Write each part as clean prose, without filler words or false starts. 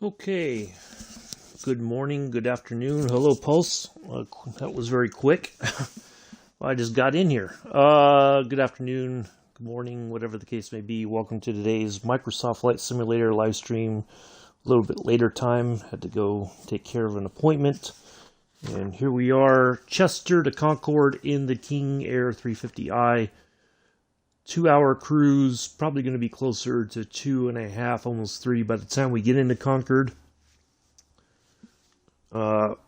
Okay, good morning, good afternoon. Hello, Pulse. That was very quick. I just got in here. Good afternoon, good morning, whatever the case may be. Welcome to today's Microsoft Flight Simulator live stream. A little bit later time, had to go take care of an appointment. And here we are, Chester to Concord in the King Air 350i. 2-hour cruise, probably going to be closer to 2.5, almost 3 by the time we get into Concord. Hold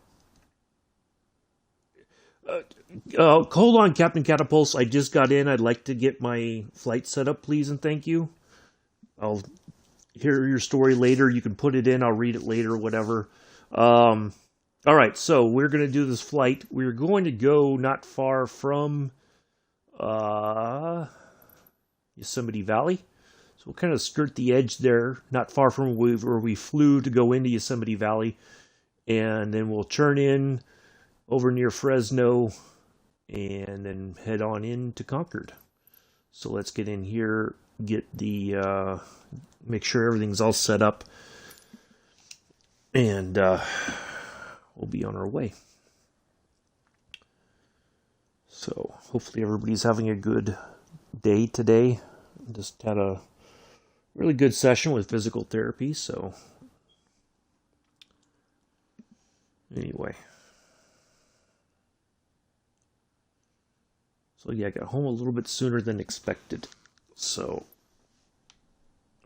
on, Captain Catapults. I just got in. I'd like to get my flight set up, please, and thank you. I'll hear your story later. You can put it in. I'll read it later, whatever. All right, so we're going to do this flight. We're going to go not far from Yosemite Valley. So we'll kind of skirt the edge there, not far from where we flew to go into Yosemite Valley. And then we'll turn in over near Fresno and then head on into Concord. So let's get in here, get the, make sure everything's all set up, and we'll be on our way. So hopefully everybody's having a good day today. Just had a really good session with physical therapy, so anyway. So yeah, I got home a little bit sooner than expected. So,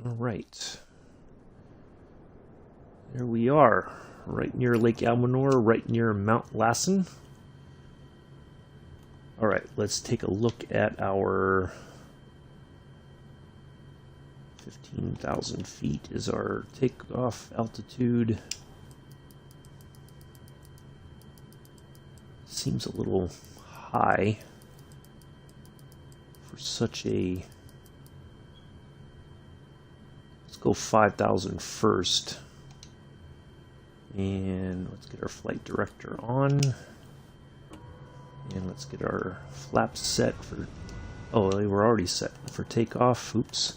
all right. There we are, right near Lake Almanor, right near Mount Lassen. All right, let's take a look at our 15,000 feet is our takeoff altitude. Seems a little high for such a... Let's go 5,000 first. And let's get our flight director on. And let's get our flaps set for... Oh, they were already set for takeoff. Oops.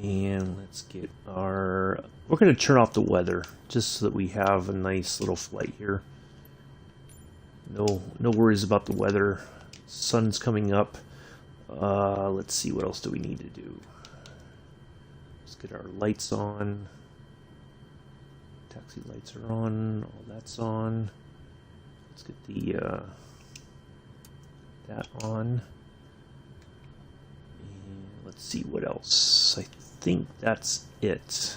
And let's get our... We're going to turn off the weather just so that we have a nice little flight here. No worries about the weather. Sun's coming up. Let's see, what else do we need to do? Let's get our lights on. Taxi lights are on. All that's on. Let's get the that on. And let's see what else. I think that's it.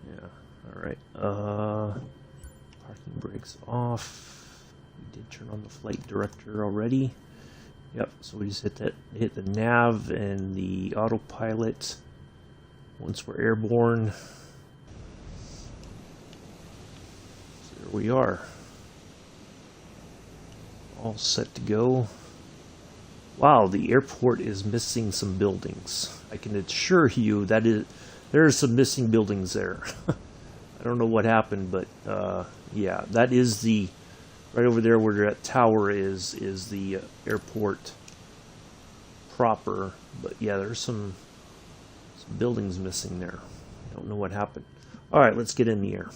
Yeah. All right. Parking brakes off. We did turn on the flight director already. Yep, so we just hit the nav and the autopilot once we're airborne. So there we are. All set to go. Wow, the airport is missing some buildings. I can assure you that there are some missing buildings there. I don't know what happened, but yeah, that is the right over there where that tower is the airport proper. But yeah, there's some buildings missing there. I don't know what happened. All right, let's get in the air.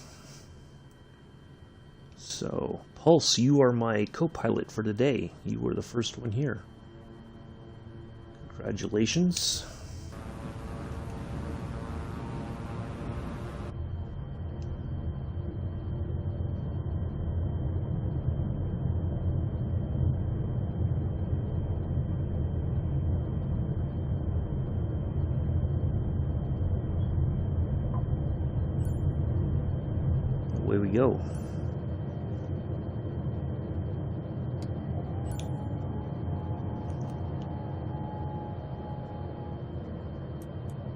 So, Pulse, you are my co-pilot for today. You were the first one here. Congratulations. Away we go.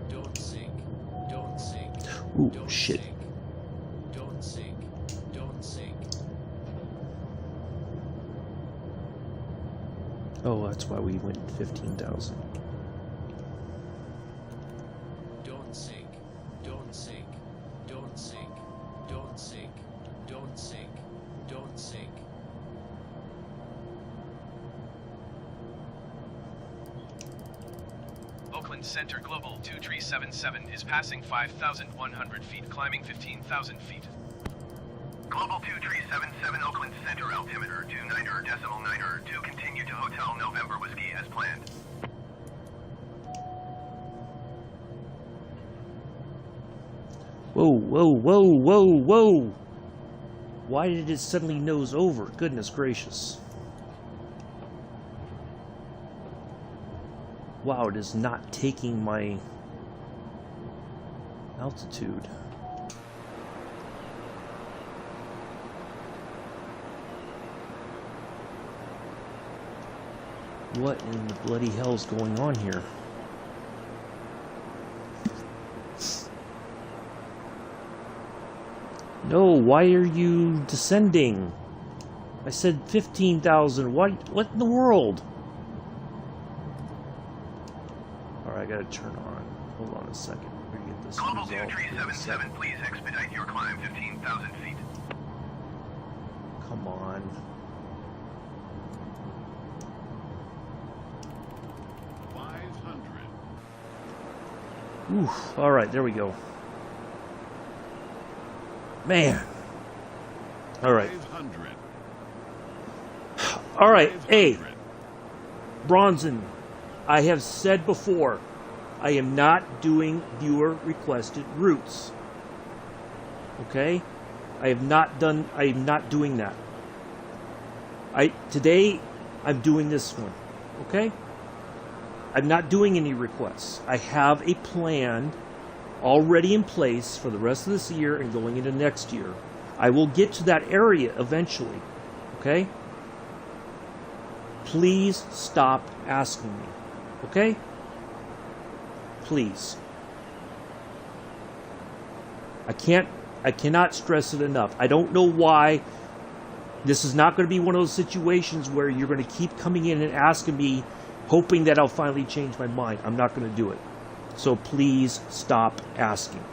Don't sink. Don't sink. Ooh, Don't shit. sink. Don't sink. Don't sink. Oh, that's why we went 15,000. Don't sink. Don't sink. Don't sink. Don't sink. Don't sink. Don't sink. Oakland Center Global 2377 is passing 5,100 feet, climbing 15,000 feet. Global 2377 Oakland Center altimeter 29.9 to continue to Hotel November Whiskey as planned. Whoa, whoa, whoa, whoa, whoa! Why did it suddenly nose over? Goodness gracious. Wow, it is not taking my altitude. What in the bloody hell is going on here? No, why are you descending? I said 15,000. What in the world? Alright, I gotta turn on. Hold on a second. We're gonna get this Global resolved. 2377, please expedite your climb 15,000 feet. Come on. Oof. Alright, there we go. Man. Alright. Alright, hey. Bronson, I have said before, I am not doing viewer requested routes. Okay? I am not doing that. Today I'm doing this one. Okay? I'm not doing any requests. I have a plan already in place for the rest of this year and going into next year. I will get to that area eventually. Okay? Please stop asking me. Okay? Please. I cannot stress it enough. I don't know why. This is not going to be one of those situations where you're going to keep coming in and asking me, hoping that I'll finally change my mind. I'm not going to do it. So please stop asking.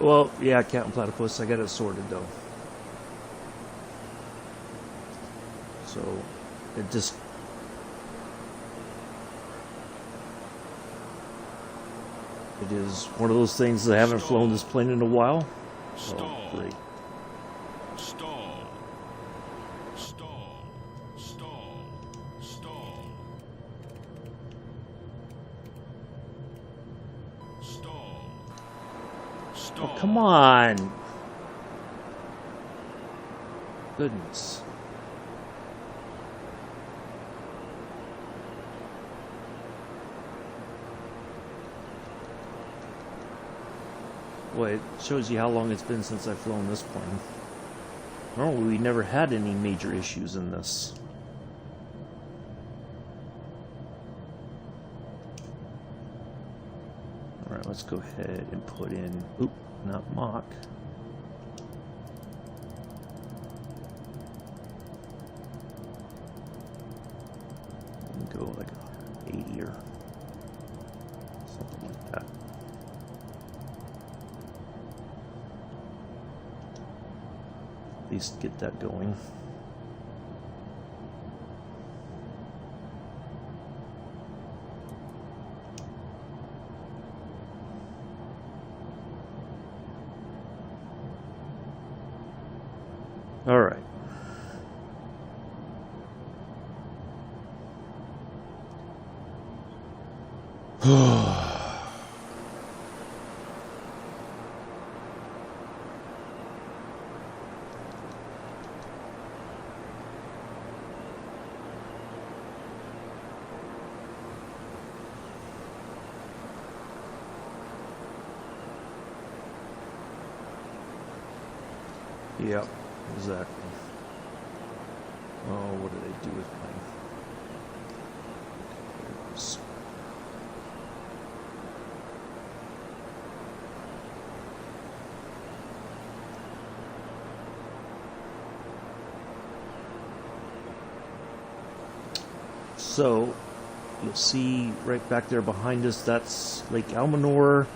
Well, yeah, Captain Platypus, I got it sorted though. So, it just... It is one of those things that I haven't flown this plane in a while. Stall. Oh, great. Stall. Stall. Stall. Stall. Stall. Stall. Oh, come on. Goodness. Well, it shows you how long it's been since I've flown this plane. Normally, we never had any major issues in this. Alright, let's go ahead and put in... Oop, not Mach. Go like 180 or something like that. At least get that going. All right. Yep, exactly. Oh, what did I do with mine? So, you'll see right back there behind us, that's Lake Almanor.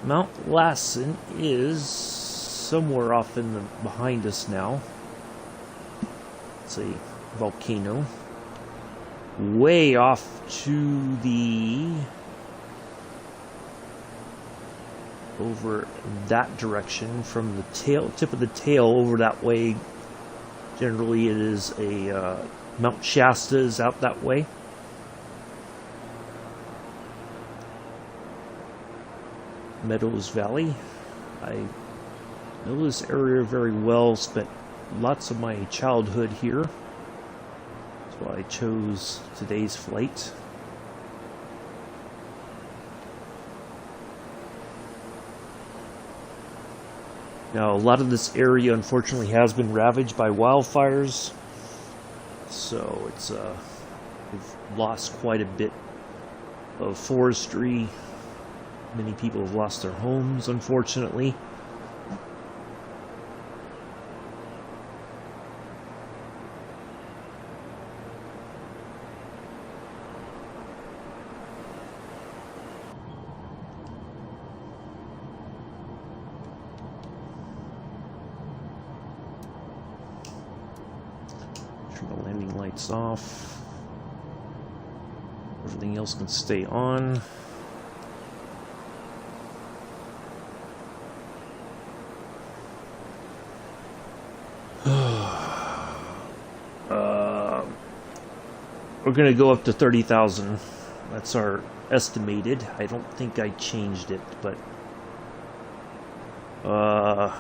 Mount Lassen is somewhere off in the behind us now. It's a volcano. Way off to the over that direction from the tip of the tail over that way. Generally, it is a Mount Shasta is out that way. Meadows Valley. I know this area very well. Spent lots of my childhood here. That's why I chose today's flight. Now, a lot of this area, unfortunately, has been ravaged by wildfires. So it's we've lost quite a bit of forestry. Many people have lost their homes, unfortunately. Turn the landing lights off. Everything else can stay on. We're going to go up to 30,000. That's our estimated. I don't think I changed it, but I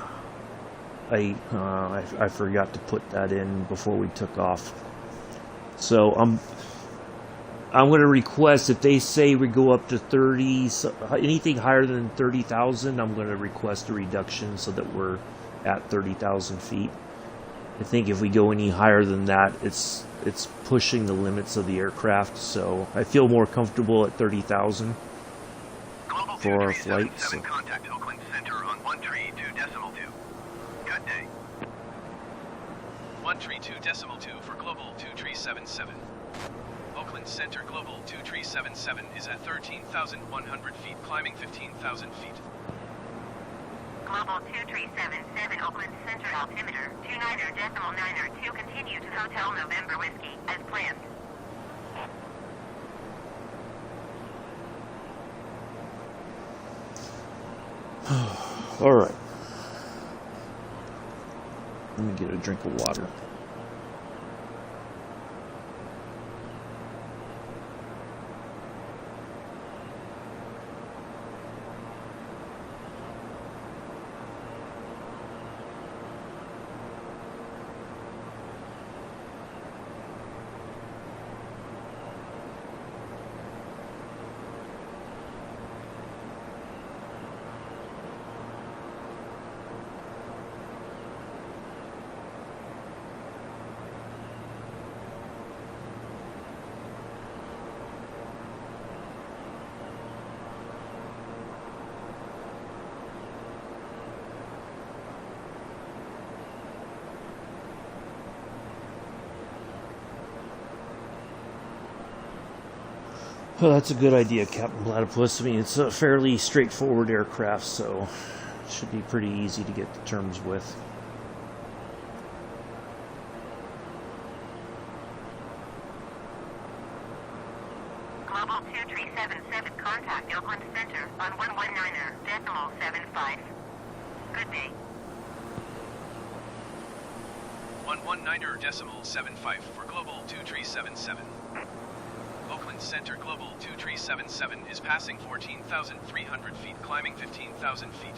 forgot to put that in before we took off. So I'm going to request, if they say we go up to 30, anything higher than 30,000, I'm going to request a reduction so that we're at 30,000 feet. I think if we go any higher than that, it's pushing the limits of the aircraft, so I feel more comfortable at 30,000 for our flight. So. Contact Oakland Center on 132.2. Good day. 132.2 for Global 2377. Oakland Center Global 2377 is at 13,100 feet, climbing 15,000 feet. Global 2377 Oakland Center altimeter 29.9 continue to Hotel November Whiskey as planned. All right. Let me get a drink of water. Well, that's a good idea, Captain Platypus. I mean, it's a fairly straightforward aircraft, so it should be pretty easy to get to terms with. Global 2377 contact Oakland Center on 119.75. Good day. 119.75 for Global 2377. Oakland Center Global 2377 is passing 14,300 feet, climbing 15,000 feet.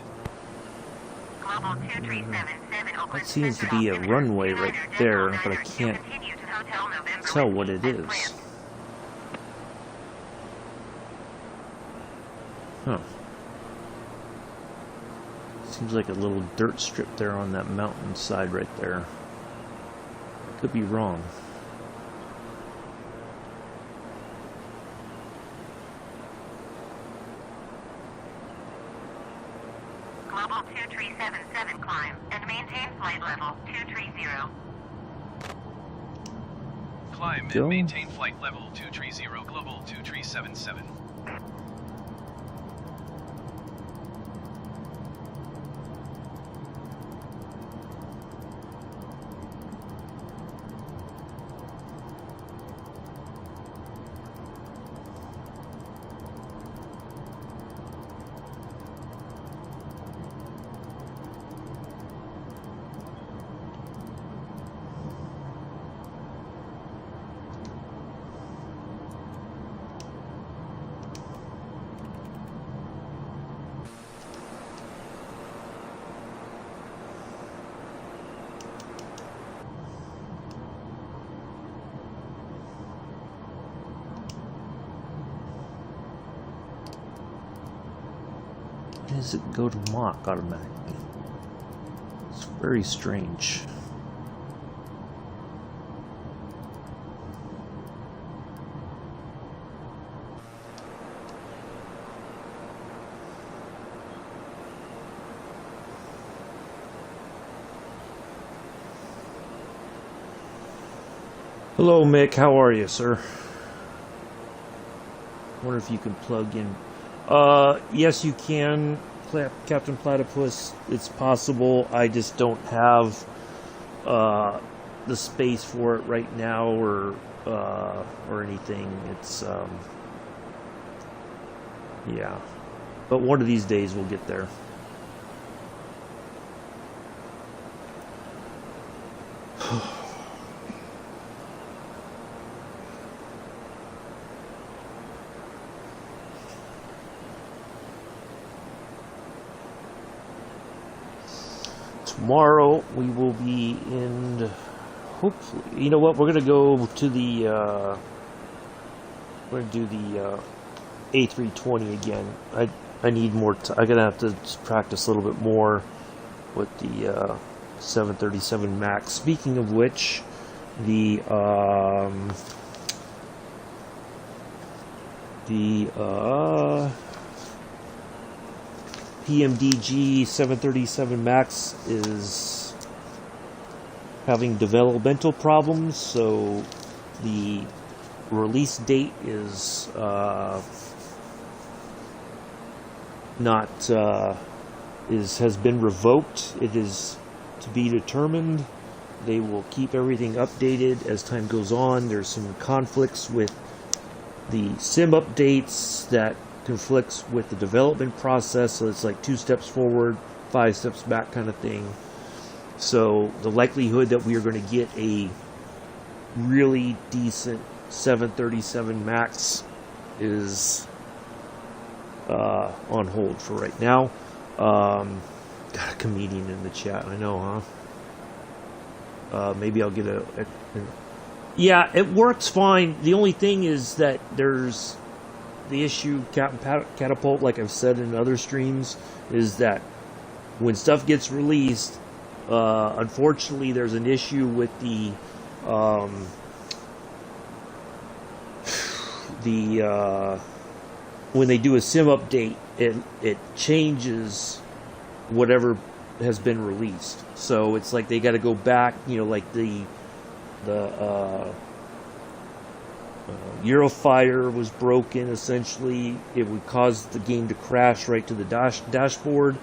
Global 2377 Oakland That seems to Center be a altimeter runway right there, but I 29.9 can't continue to Hotel November tell Whiskey what it as is. planned. Huh. Seems like a little dirt strip there on that mountainside right there. Could be wrong. Global 2377 climb and maintain flight level 230. Climb Go. and maintain flight level 230, global 2377. Why does it go to Mach automatically? It's very strange. Hello, Mick. How are you, sir? Wonder if you can plug in. Yes, you can, Captain Platypus. It's possible. I just don't have the space for it right now, or anything. It's yeah. But one of these days we'll get there. Tomorrow we will be in, hopefully, you know what, we're going to go to the, we're going to do the A320 again. I need more time. I'm going to have to practice a little bit more with the 737 MAX. Speaking of which, the PMDG 737 MAX is having developmental problems, so the release date is has been revoked. It is to be determined. They will keep everything updated as time goes on. There's some conflicts with the sim updates that conflicts with the development process, so it's like 2 steps forward, 5 steps back kind of thing. So the likelihood that we are going to get a really decent 737 MAX is on hold for right now. Got a comedian in the chat, I know, huh? Maybe I'll get a yeah, it works fine. The only thing is that there's the issue, Captain Catapult, like I've said in other streams, is that when stuff gets released, unfortunately there's an issue with the when they do a sim update, it changes whatever has been released. So it's like they got to go back, you know, like the Eurofire was broken. Essentially, it would cause the game to crash right to the dashboard,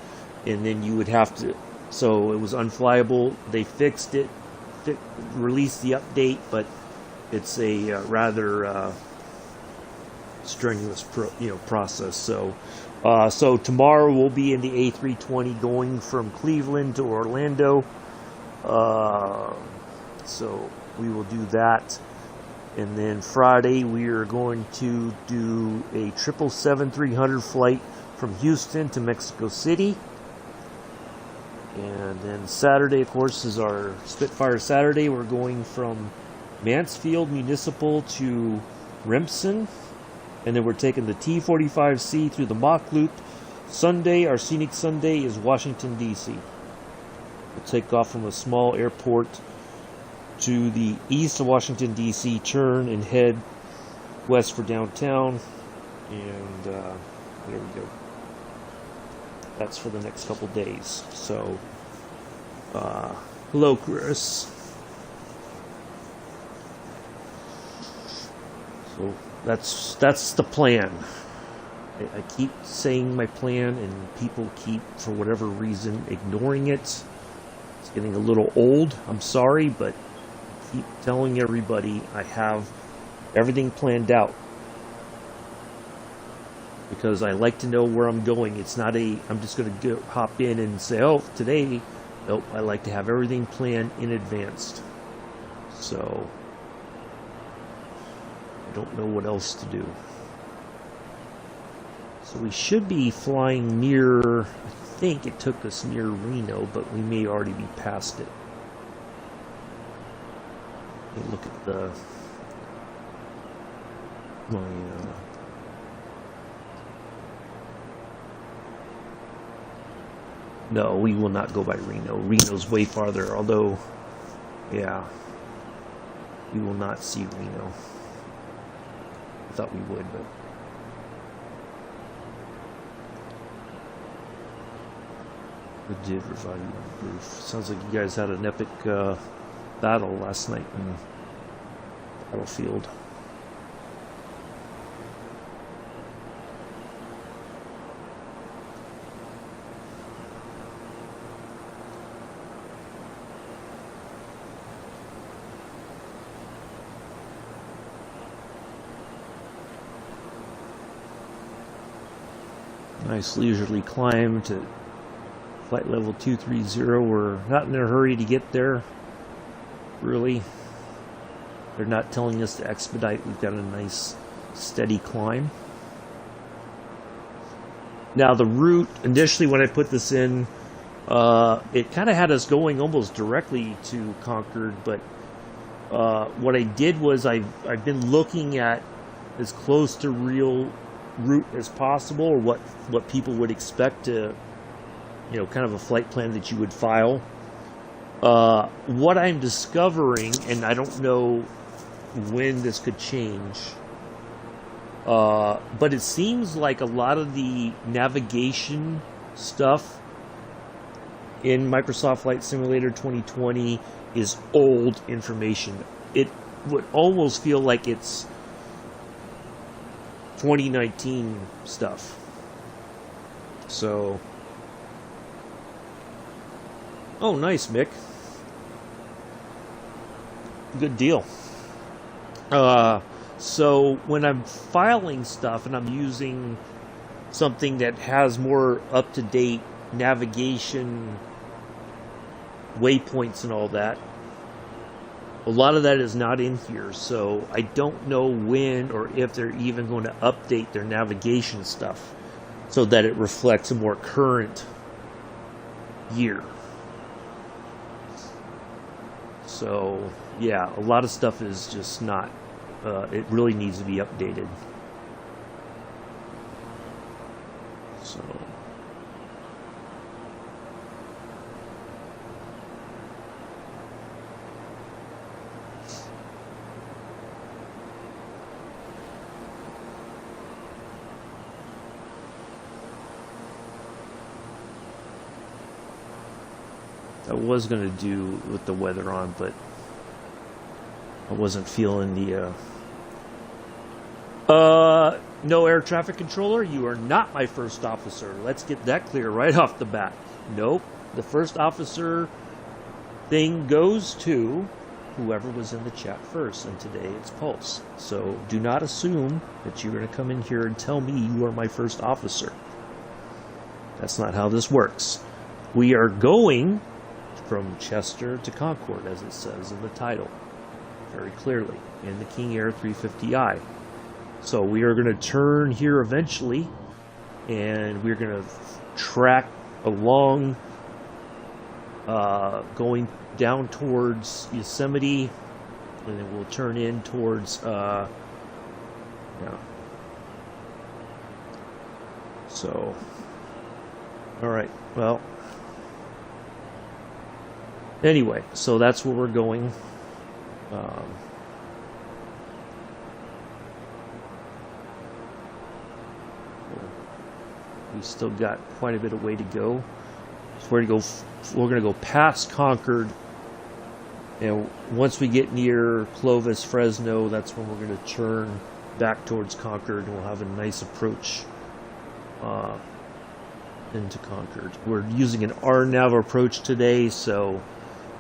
and then you would have to. So it was unflyable. They fixed it, released the update, but it's a rather strenuous process. So tomorrow we'll be in the A320 going from Cleveland to Orlando. So we will do that. And then Friday we are going to do a 777-300 flight from Houston to Mexico City. And then Saturday, of course, is our Spitfire Saturday. We're going from Mansfield Municipal to Remsen. And then we're taking the T-45C through the Mach Loop Sunday, our scenic Sunday, is Washington, D.C. We'll take off from a small airport to the east of Washington, D.C., turn and head west for downtown, and there we go. That's for the next couple days. So, hello, Chris. So that's the plan. I keep saying my plan, and people keep, for whatever reason, ignoring it. It's getting a little old. I'm sorry, but I keep telling everybody I have everything planned out, because I like to know where I'm going. It's not I'm just going to hop in and say, oh, today. Nope, I like to have everything planned in advance. So, I don't know what else to do. So we should be flying near, I think it took us near Reno, but we may already be past it. Let me look at no, we will not go by Reno. Reno's way farther, although, yeah, we will not see Reno. I thought we would, but... We did revive you on the roof. Sounds like you guys had an epic battle last night in the battlefield. Nice leisurely climb to flight level 230. We're not in a hurry to get there, really. They're not telling us to expedite. We've got a nice steady climb. Now the route, initially when I put this in, it kind of had us going almost directly to Concord, but what I did was I've been looking at as close to real route as possible, or what people would expect to, kind of a flight plan that you would file. What I'm discovering, and I don't know when this could change, but it seems like a lot of the navigation stuff in Microsoft Flight Simulator 2020 is old information. It would almost feel like it's 2019 stuff. So, oh, nice, Mick. Good deal. So when I'm filing stuff and I'm using something that has more up-to-date navigation waypoints and all that, a lot of that is not in here, so I don't know when or if they're even going to update their navigation stuff so that it reflects a more current year. So, yeah, a lot of stuff is just not, it really needs to be updated. So, I was going to do with the weather on, but I wasn't feeling the no, air traffic controller, you are not my first officer. Let's get that clear right off the bat. Nope. The first officer thing goes to whoever was in the chat first, and today it's Pulse. So do not assume that you're going to come in here and tell me you are my first officer. That's not how this works. We are going from Chester to Concord, as it says in the title, very clearly, in the King Air 350i. So we are going to turn here eventually, and we're going to track along, going down towards Yosemite, and then we'll turn in towards, yeah. So Alright, well. Anyway, so that's where we're going. We still got quite a bit of way to go. So we're gonna go past Concord, and once we get near Clovis, Fresno, that's when we're gonna turn back towards Concord, and we'll have a nice approach into Concord. We're using an RNAV approach today, so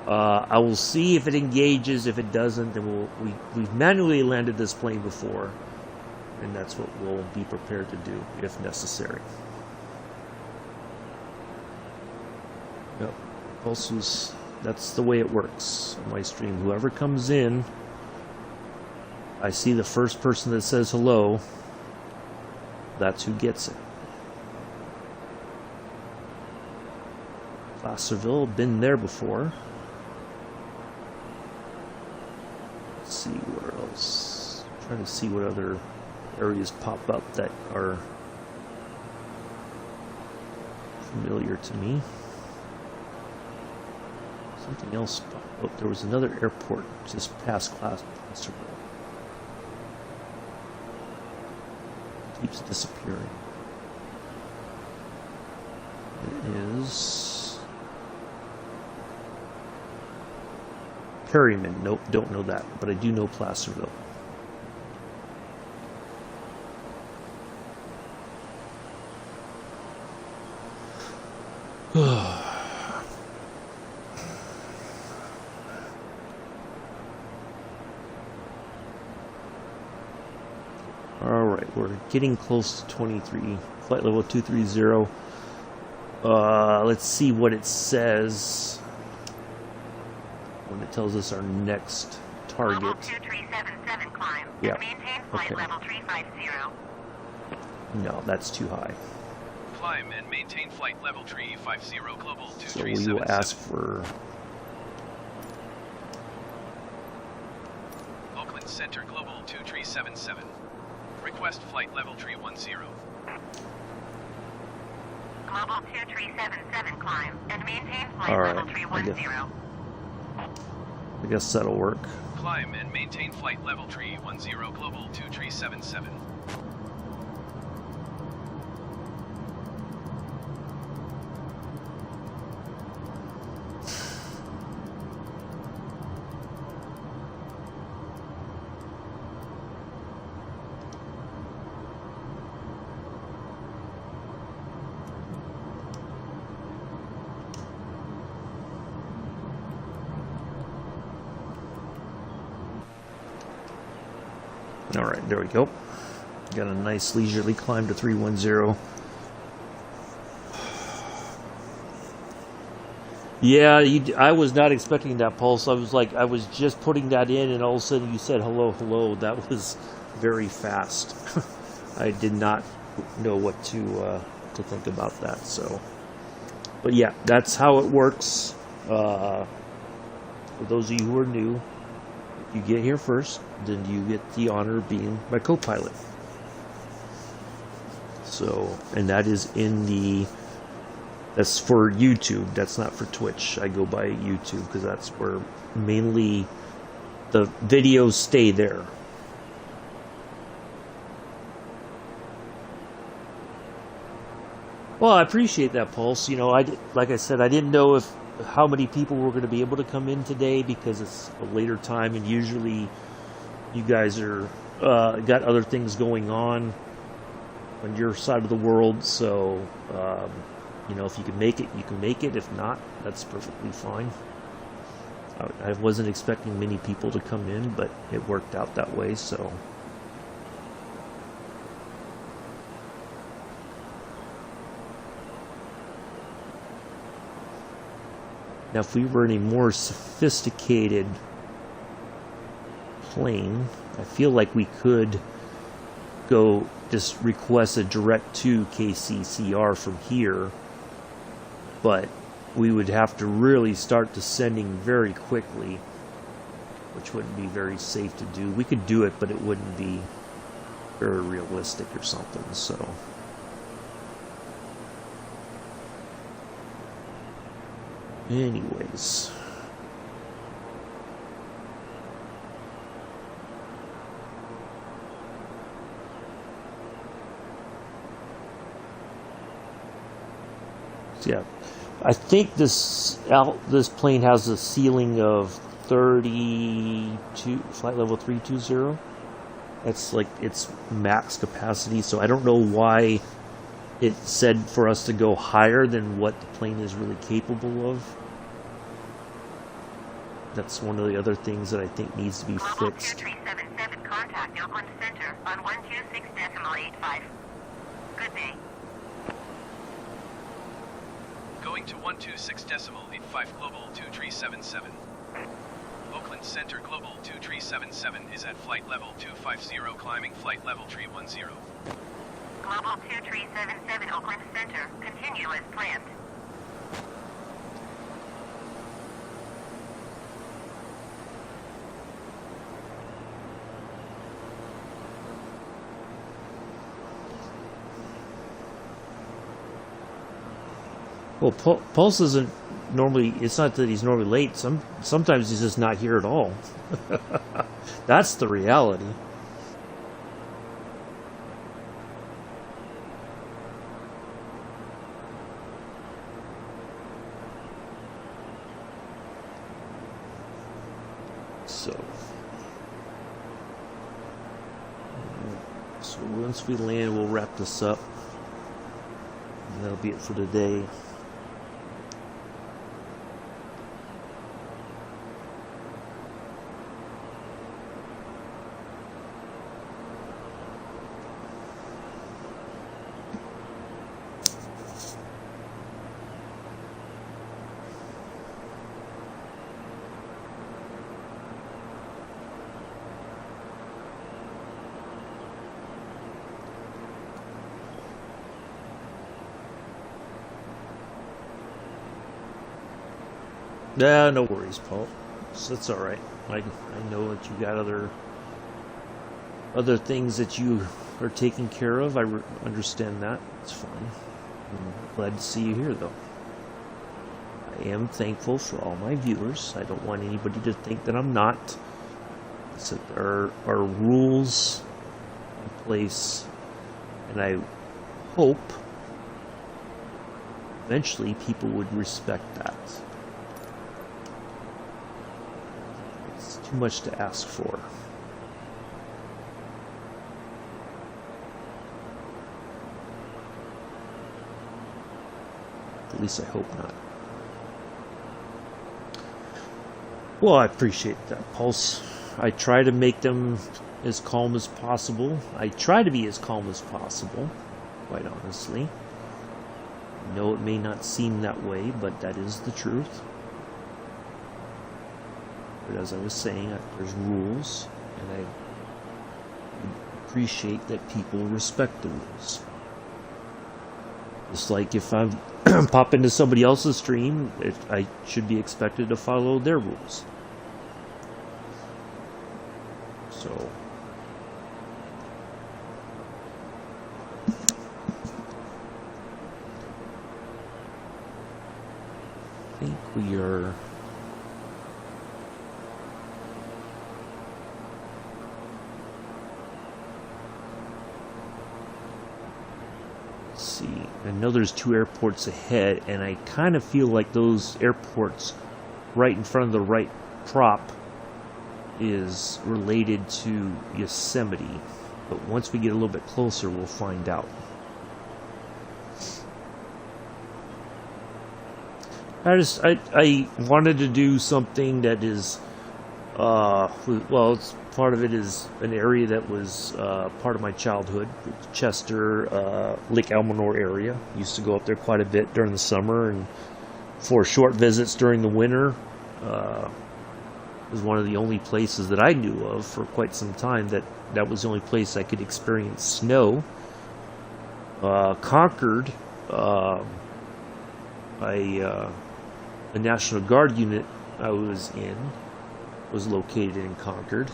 I will see if it engages. If it doesn't, then we've manually landed this plane before, and that's what we'll be prepared to do if necessary. Yep, Pulse that's the way it works on my stream. Whoever comes in, I see the first person that says hello, that's who gets it. Placerville, been there before. Let's see where else. I'm trying to see what other areas pop up that are familiar to me. Something else. Oh, there was another airport just past Placerville. It keeps disappearing. It is Perryman. Nope, don't know that, but I do know Placerville. Alright, we're getting close to 23. Flight level 230. Let's see what it says when it tells us our next target. Level 2377 climb. Yeah. And maintain flight Okay. level 350. No, that's too high. Climb and maintain flight level 350 global So we 2377. will ask for Oakland Center global 2377. Request flight level 310. Global 2377 climb. And maintain flight All level right, 310. I guess that'll work. Climb and maintain flight level 310 global 2377. Alright, there we go. Got a nice leisurely climb to 310. Yeah, I was not expecting that, Pulse. I was just putting that in, and all of a sudden you said hello, hello. That was very fast. I did not know what to think about that. So, but yeah, that's how it works. For those of you who are new, if you get here first, then you get the honor of being my co-pilot. So, and that is that's for YouTube. That's not for Twitch. I go by YouTube because that's where mainly the videos stay there. Well, I appreciate that, Pulse. You know, like I said, I didn't know how many people were going to be able to come in today because it's a later time, and usually you guys are got other things going on your side of the world. So, you know, if you can make it, you can make it. If not, that's perfectly fine. I wasn't expecting many people to come in, but it worked out that way. So. Now, if we were in a more sophisticated plane, I feel like we could go just request a direct to KCCR from here, but we would have to really start descending very quickly, which wouldn't be very safe to do. We could do it, but it wouldn't be very realistic or something, so. Anyways. So yeah, I think this plane has a ceiling of 32, flight level 320. That's like its max capacity. So I don't know why it said for us to go higher than what the plane is really capable of. That's one of the other things that I think needs to be Global fixed. 2377, contact Oakland Center on 126.85. Good day. Going to 126.85 Global 2377. Oakland Center Global 2377 is at flight level 250, climbing flight level 310. Global 2377, Oakland Center. Continue as planned. Well, Pulse isn't normally. It's not that he's normally late. Sometimes he's just not here at all. That's the reality. So once we land, we'll wrap this up. And that'll be it for today. Nah, no worries, Paul. That's all right. I know that you got other things that you are taking care of. I understand that. It's fine. I'm glad to see you here, though. I am thankful for all my viewers. I don't want anybody to think that I'm not. So there are rules in place, and I hope eventually people would respect that. Too much to ask for. At least I hope not. Well, I appreciate that, Pulse. I try to make them as calm as possible. I try to be as calm as possible, quite honestly. I know it may not seem that way, but that is the truth. But as I was saying, there's rules, and I appreciate that people respect the rules. Just like if I pop into somebody else's stream, I should be expected to follow their rules. So, I think we are... I know there's 2 airports ahead, and I kind of feel like those airports right in front of the right prop is related to Yosemite. But once we get a little bit closer, we'll find out. I wanted to do something that is, well, part of it is an area that was part of my childhood, Chester, Lake Almanor area. Used to go up there quite a bit during the summer, and for short visits during the winter. It was one of the only places that I knew of for quite some time that was the only place I could experience snow. Concord, a National Guard unit I was in was located in Concord.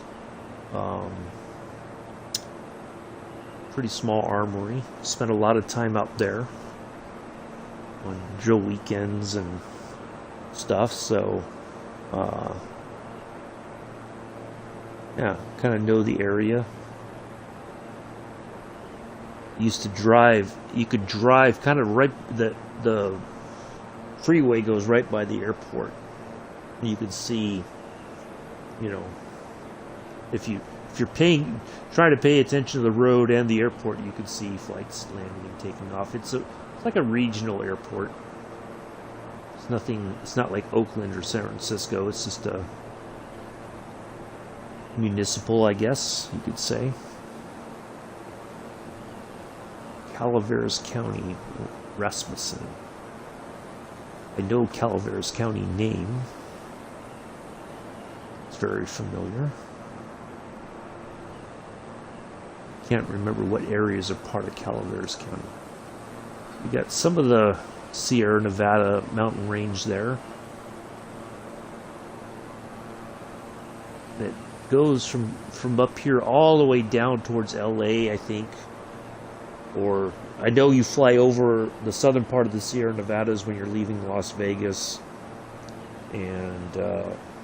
Pretty small armory. Spent a lot of time out there on drill weekends and stuff, so yeah, kind of know the area. Used to drive, you could drive kind of right, the freeway goes right by the airport. You could see, you know, if you're trying to pay attention to the road and the airport, you could see flights landing and taking off. It's like a regional airport. It's not like Oakland or San Francisco. It's just a municipal, I guess you could say. Calaveras County, Rasmussen. I know Calaveras County name. It's very familiar. Can't remember what areas are part of Calaveras County. We got some of the Sierra Nevada mountain range there that goes from up here all the way down towards LA, I think. Or I know you fly over the southern part of the Sierra Nevadas when you're leaving Las Vegas, and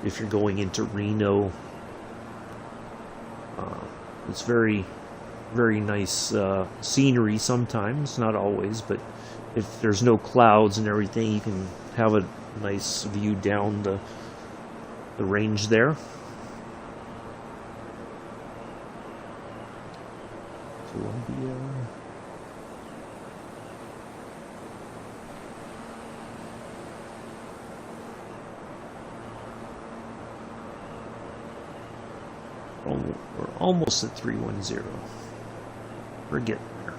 if you're going into Reno, it's very, very nice scenery sometimes, not always, but if there's no clouds and everything, you can have a nice view down the range there. Columbia. We're almost at 310. We're getting there.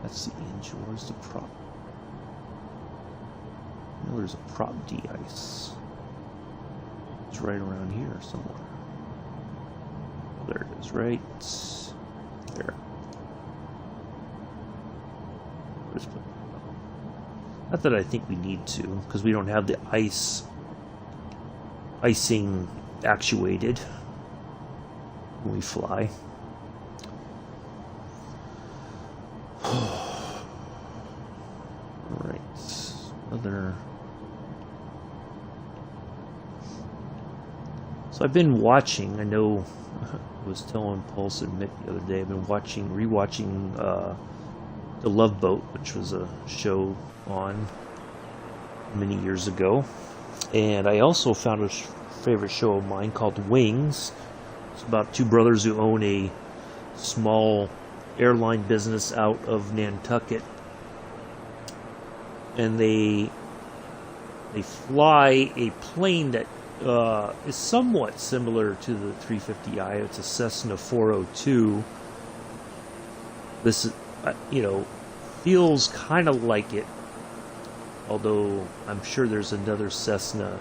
That's the engine. Where's the prop? I know there's a prop de-ice. It's right around here somewhere. There it is, right there. Not that I think we need to, because we don't have the icing actuated when we fly. Alright, so I've been watching, I know I was telling Pulse and Mick the other day, I've been rewatching The Love Boat, which was a show on many years ago. And I also found a favorite show of mine called Wings. It's about two brothers who own a small airline business out of Nantucket, and they fly a plane that is somewhat similar to the 350i. It's a Cessna 402. This is, feels kind of like it, although I'm sure there's another Cessna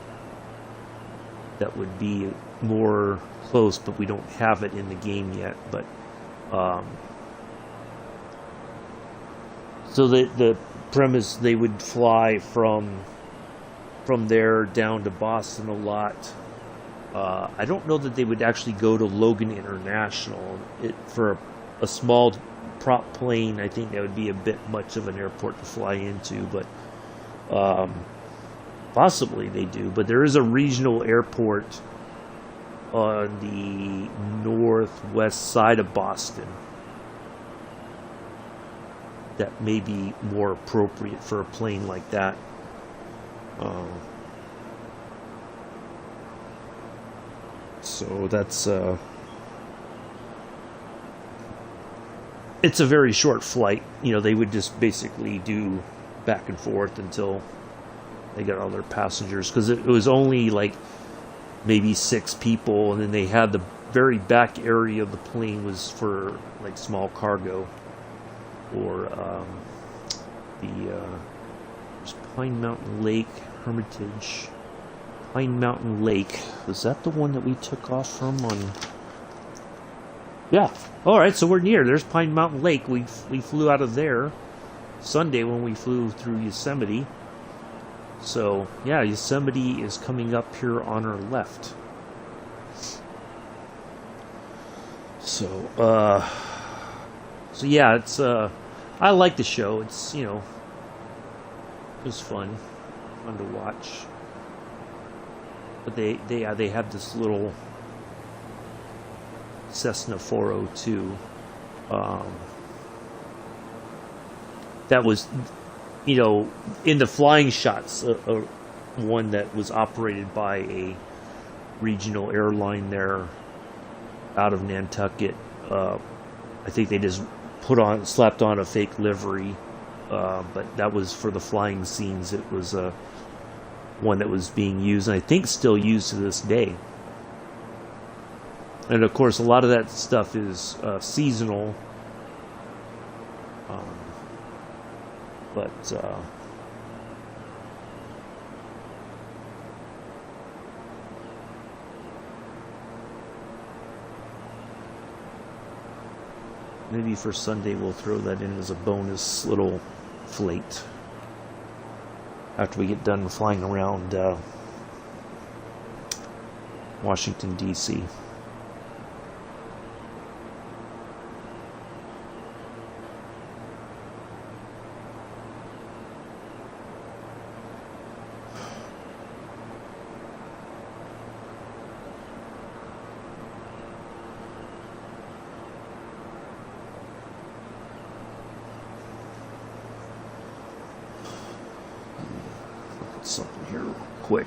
that would be more close, but we don't have it in the game yet. But so the premise, they would fly from there down to Boston a lot. I don't know that they would actually go to Logan International. For a small prop plane, I think that would be a bit much of an airport to fly into, but possibly they do. But there is a regional airport on the northwest side of Boston that may be more appropriate for a plane like that. So that's it's a very short flight. They would just basically do back and forth until they got all their passengers, because it was only like maybe 6 people, and then they had the very back area of the plane was for like small cargo. or there's Pine Mountain Lake, Hermitage. Pine Mountain Lake. Was that the one that we took off from on... Yeah. Alright, so we're near. There's Pine Mountain Lake. We flew out of there Sunday when we flew through Yosemite. So, yeah, Yosemite is coming up here on our left. So yeah, it's, I like the show. It's, you know, it was fun to watch. But they have this little Cessna 402 that was, you know, in the flying shots, one that was operated by a regional airline there out of Nantucket. I think they just slapped on a fake livery, but that was for the flying scenes. It was one that was being used, and I think still used to this day. And of course, a lot of that stuff is seasonal, but maybe for Sunday we'll throw that in as a bonus little flight after we get done flying around Washington, D.C. Something here real quick.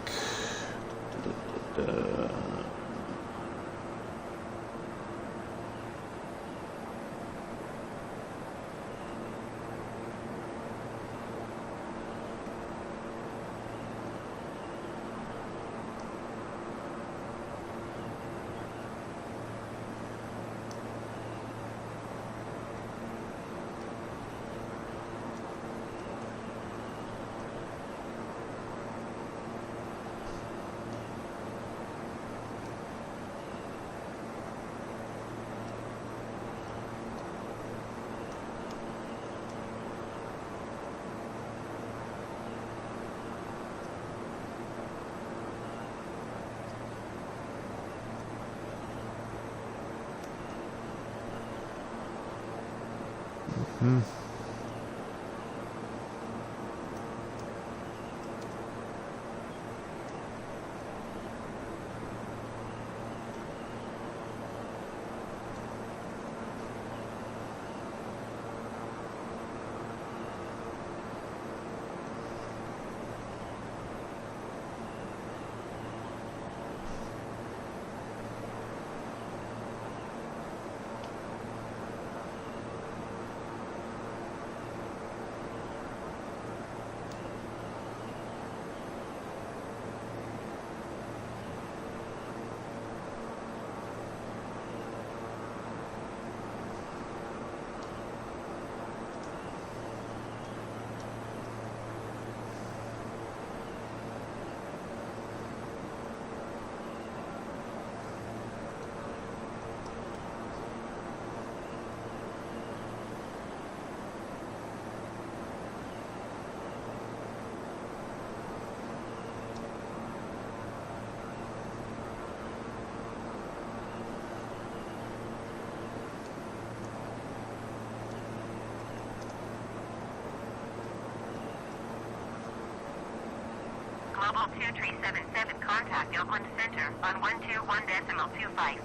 Global 2377, contact Oakland Center on 121.25.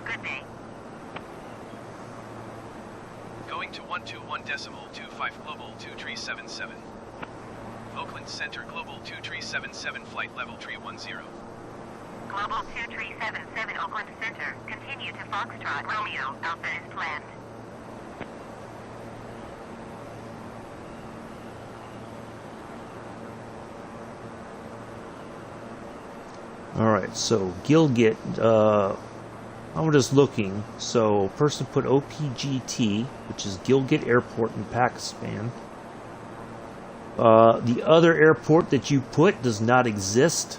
Good day. Going to 121.25 Global 2377. Oakland Center Global 2377 flight level 310. Global 2377, Oakland Center. Continue to Foxtrot Romeo, Alpha as planned. Alright, so Gilgit I'm just looking. So, person put OPGT, which is Gilgit Airport in Pakistan. The other airport that you put does not exist.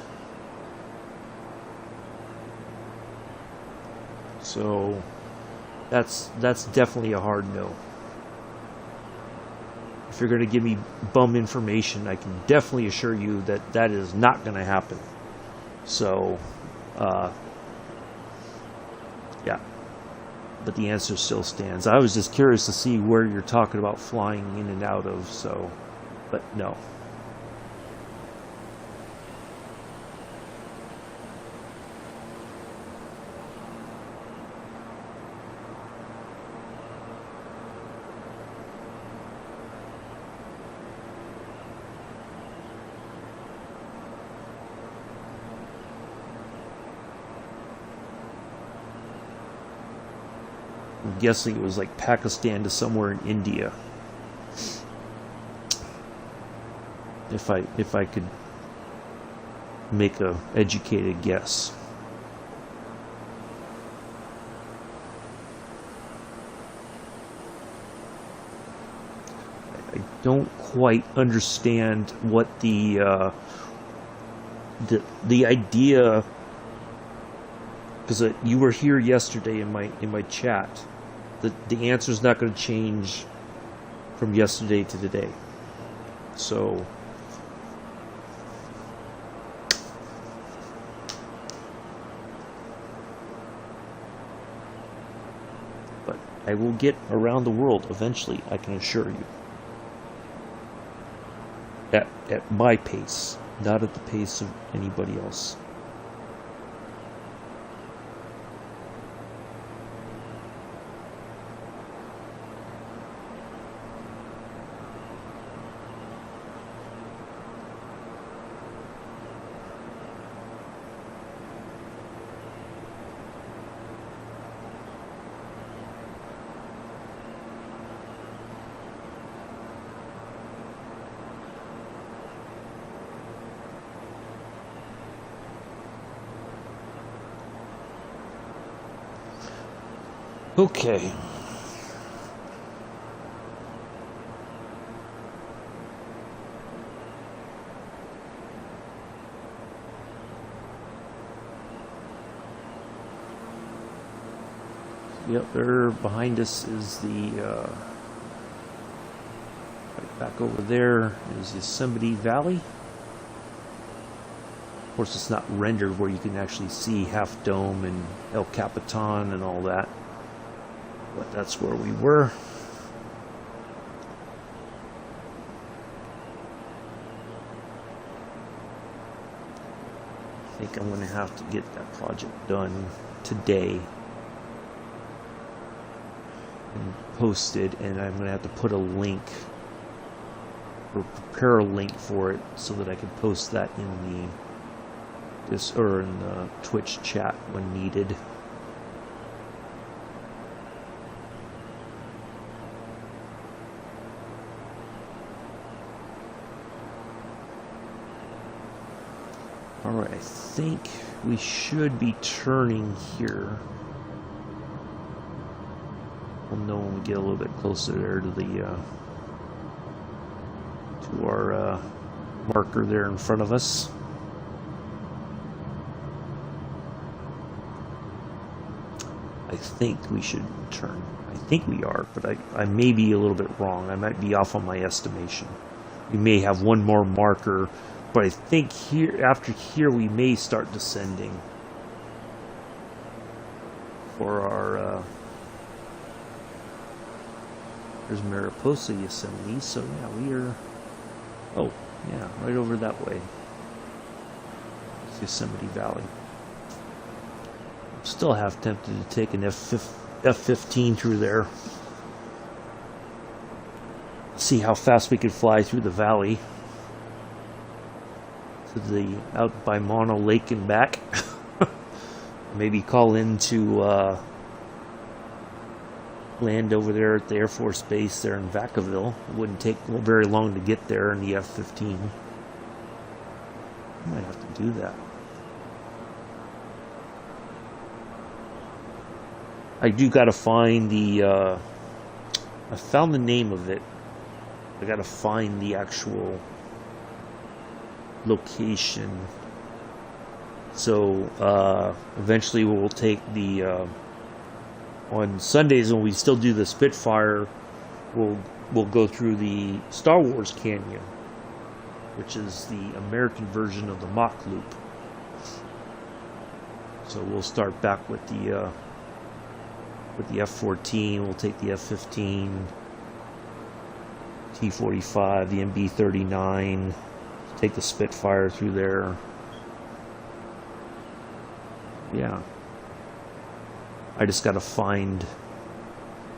So, that's definitely a hard no. If you're going to give me bum information, I can definitely assure you that that is not going to happen. So, yeah. But the answer still stands. I was just curious to see where you're talking about flying in and out of, so, but no. I'm guessing it was like Pakistan to somewhere in India. If I could make a educated guess. I don't quite understand what the idea, because you were here yesterday in my chat. The answer is not going to change from yesterday to today. So, but I will get around the world eventually, I can assure you. At my pace, not at the pace of anybody else. Okay. Yep, there behind us is the right back over there is Yosemite Valley. Of course, it's not rendered where you can actually see Half Dome and El Capitan and all that. But that's where we were. I think I'm going to have to get that project done today and posted, and I'm going to have to put a link or prepare a link for it so that I can post that in the Twitch chat when needed. Alright, I think we should be turning here. We'll know when we get a little bit closer there to our marker there in front of us. I think we should turn. I think we are, but I may be a little bit wrong. I might be off on my estimation. We may have one more marker. But I think here, after here, we may start descending for our. There's Mariposa Yosemite, so yeah, we are. Oh, yeah, right over that way. It's Yosemite Valley. I'm still half tempted to take an F-15 through there. See how fast we could fly through the valley. To out by Mono Lake and back. Maybe call in to land over there at the Air Force Base there in Vacaville. It wouldn't take very long to get there in the F-15. I might have to do that. I do gotta find the, I found the name of it. I gotta find the actual location. So, eventually we'll take the, on Sundays when we still do the Spitfire, we'll go through the Star Wars Canyon, which is the American version of the Mach Loop. So we'll start back with the F-14. We'll take the F-15, T-45, the MB-39. Take the Spitfire through there. Yeah. I just got to find.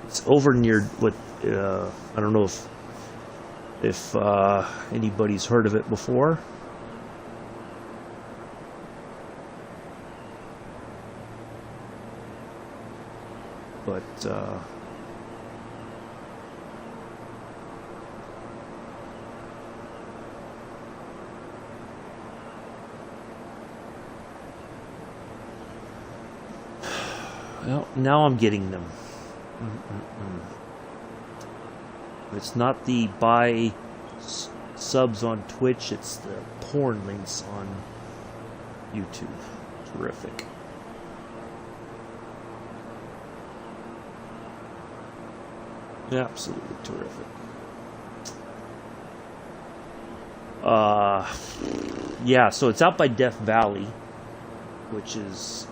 It's over near what I don't know if anybody's heard of it before. But well, now I'm getting them. It's not the buy subs on Twitch, it's the porn links on YouTube. Terrific. Absolutely terrific. Yeah, so it's out by Death Valley, which is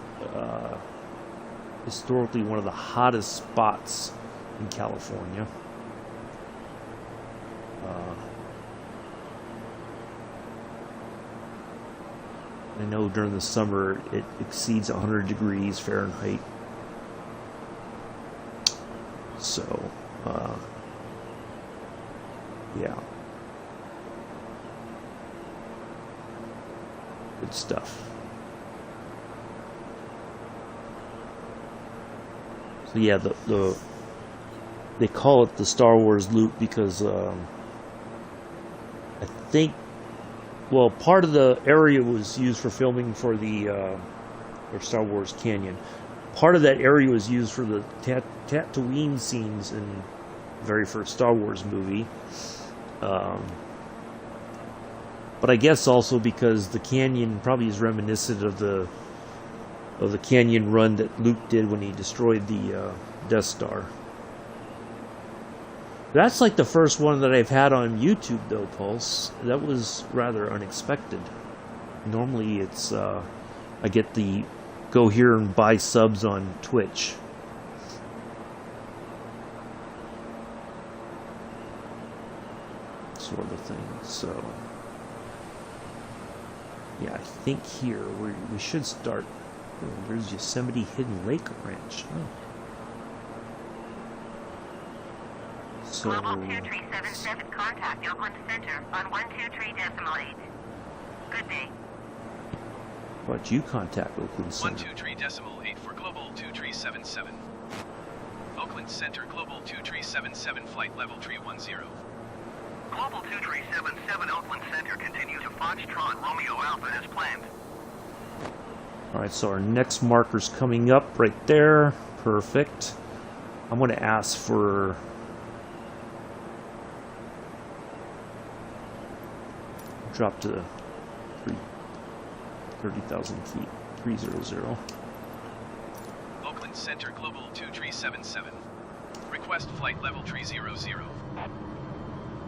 historically one of the hottest spots in California. I know during the summer it exceeds 100 degrees Fahrenheit. So, yeah. Good stuff. So yeah, they call it the Star Wars Loop because I think, well, part of the area was used for filming for the or Star Wars Canyon. Part of that area was used for the Tatooine scenes in the very first Star Wars movie. But I guess also because the canyon probably is reminiscent of the canyon run that Luke did when he destroyed the Death Star. That's like the first one that I've had on YouTube, though, Pulse. That was rather unexpected. Normally, it's I get the go here and buy subs on Twitch. Sort of thing. So, yeah, I think here we should start. Oh, there's Yosemite Hidden Lake Ranch. Oh. So, Global 2377, contact Oakland Center on 123.8. Good day. Why don't you contact Oakland Center? 123.8 for Global 2377. Oakland Center, Global 2377, flight level 310. Global 2377 Oakland Center, continue to Foxtrot Romeo Alpha as planned. Alright, so our next marker's coming up right there. Perfect. I'm going to ask for... drop to 30,000 feet. 300. Oakland Center, Global 2377. Request flight level 300.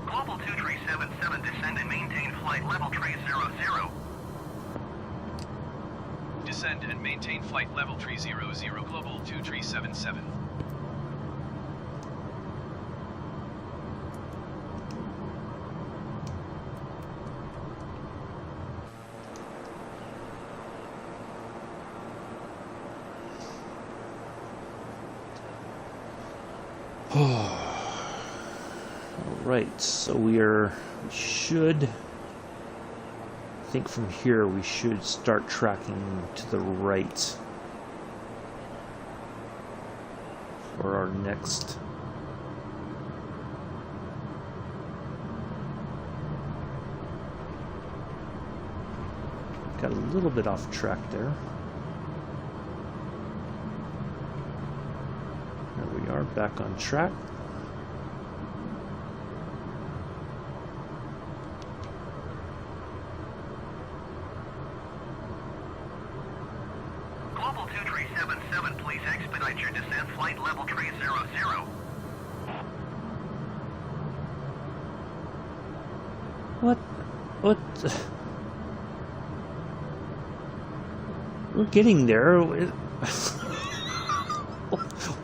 Global 2377, descend and maintain flight level 300. Descend and maintain flight level 300, Global 2377. Alright, so we should, I think from here we should start tracking to the right for our next got a little bit off track there. are back on track. Global 2377, please expedite your descent, flight level 300. What? We're getting there.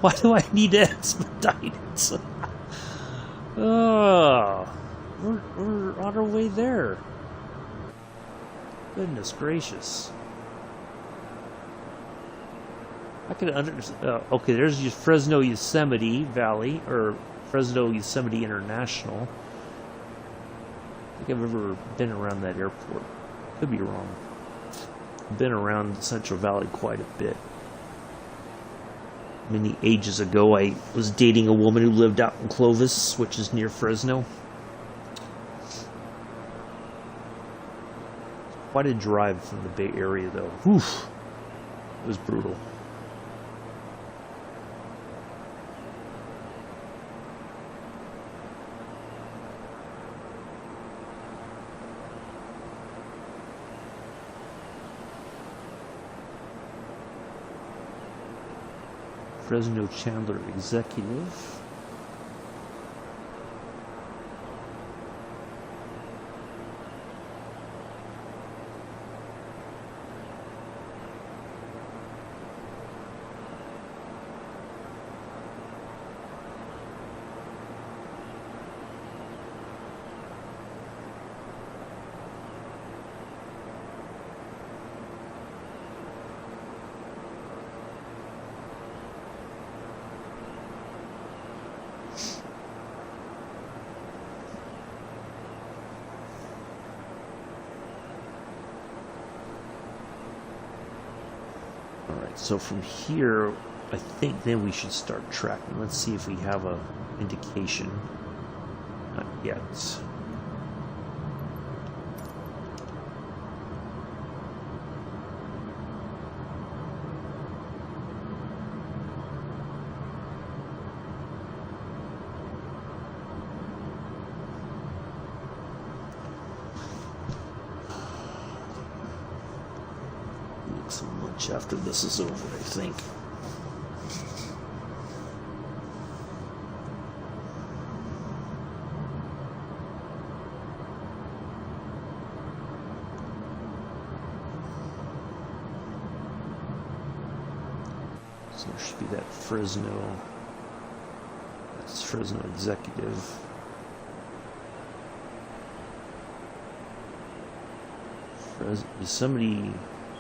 Why do I need to expedite it? Oh, we're on our way there. Goodness gracious. I could understand. Okay, there's your Fresno Yosemite Valley, or Fresno Yosemite International. I think I've ever been around that airport. Could be wrong. Been around the Central Valley quite a bit. Many ages ago, I was dating a woman who lived out in Clovis, which is near Fresno. Quite a drive from the Bay Area, though. Whew. It was brutal. Fresno Chandler Executive. So from here, I think then we should start tracking. Let's see if we have a indication. Not yet. Some lunch after this is over, I think. So there should be that Fresno. That's Fresno Executive.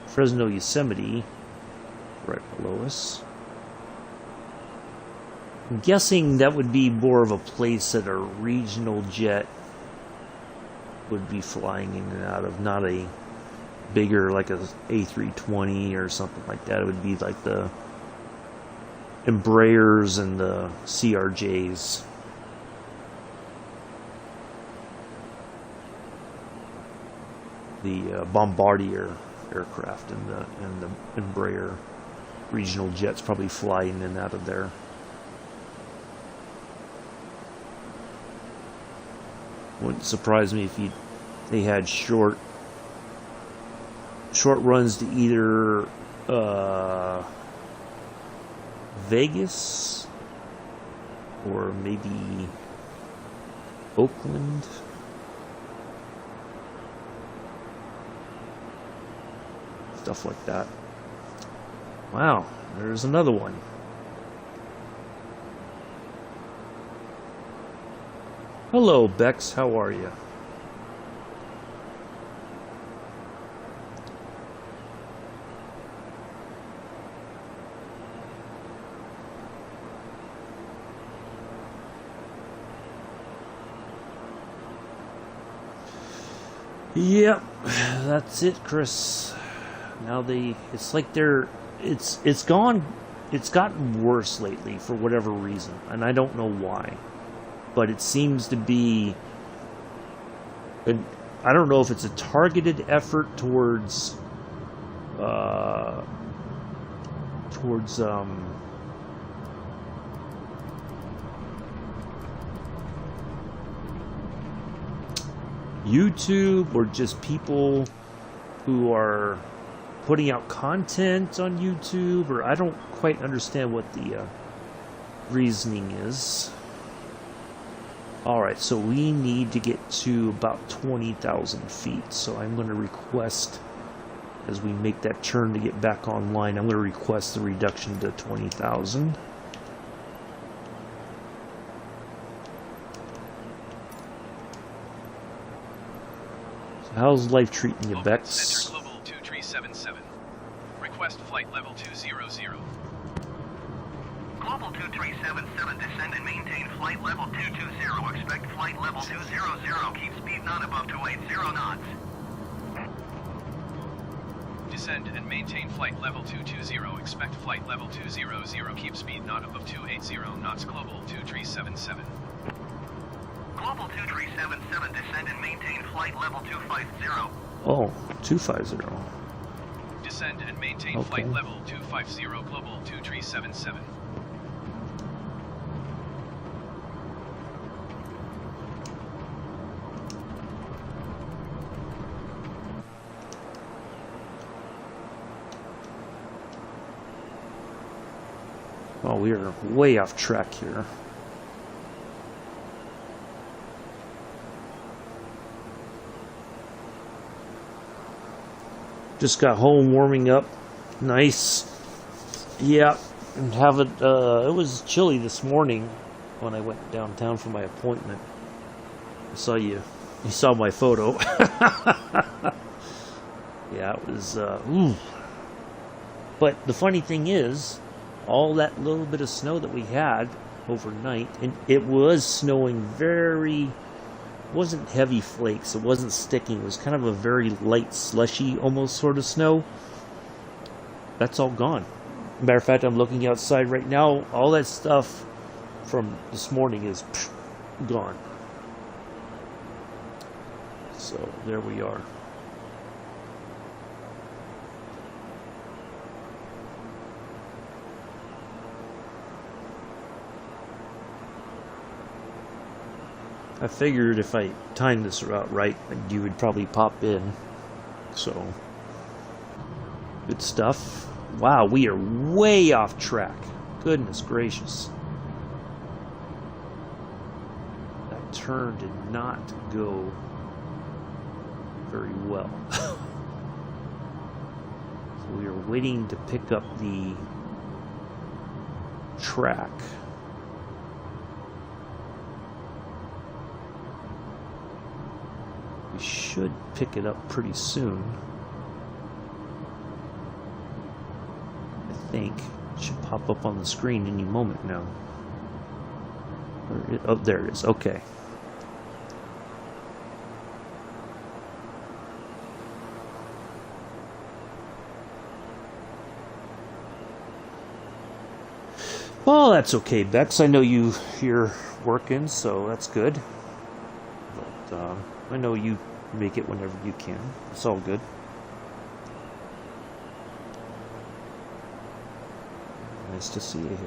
Fresno Yosemite, right below us. I'm guessing that would be more of a place that a regional jet would be flying in and out of, not a bigger, like a A320 or something like that. It would be like the Embraers and the CRJs. The Bombardier aircraft and the Embraer regional jets probably fly in and out of there. Wouldn't surprise me if they had short runs to either Vegas or maybe Oakland. Stuff like that. Wow, there's another one. Hello, Bex. How are you? Yep, that's it, Chris. Now it's like it's gotten worse lately for whatever reason, and I don't know why, but it seems to be, I don't know if it's a targeted effort towards YouTube or just people who are putting out content on YouTube, or I don't quite understand what the reasoning is. Alright, so we need to get to about 20,000 feet, so I'm going to request, as we make that turn to get back online, I'm going to request the reduction to 20,000. So how's life treating you, Bex? Center Global 2377. Request flight level 200. Global 2377, descend and maintain flight level 220. Expect flight level 200. Keep speed not above 280 knots. Descend and maintain flight level 220. Expect flight level 200. Keep speed not above 280 knots. Global 2377. Global 2377, descend and maintain flight level 250. Oh, 250. Descend and maintain Okay. flight level 250. Global 2377. Oh, we are way off track here. Just got home, warming up. Nice. Yeah, and have it. It was chilly this morning when I went downtown for my appointment. I saw you. You saw my photo. Yeah, it was. But the funny thing is, all that little bit of snow that we had overnight, and it was snowing very. Wasn't heavy flakes, it wasn't sticking, it was kind of a very light slushy almost sort of snow. That's all gone. Matter of fact, I'm looking outside right now, all that stuff from this morning is gone. So there we are. I figured if I timed this route right, you would probably pop in. So, good stuff. Wow, we are way off track. Goodness gracious. That turn did not go very well. So we are waiting to pick up the track. We should pick it up pretty soon. I think it should pop up on the screen any moment now. Oh, there it is. Okay. Well, that's okay, Bex. I know you're working, so that's good. But I know you make it whenever you can. It's all good. Nice to see you here.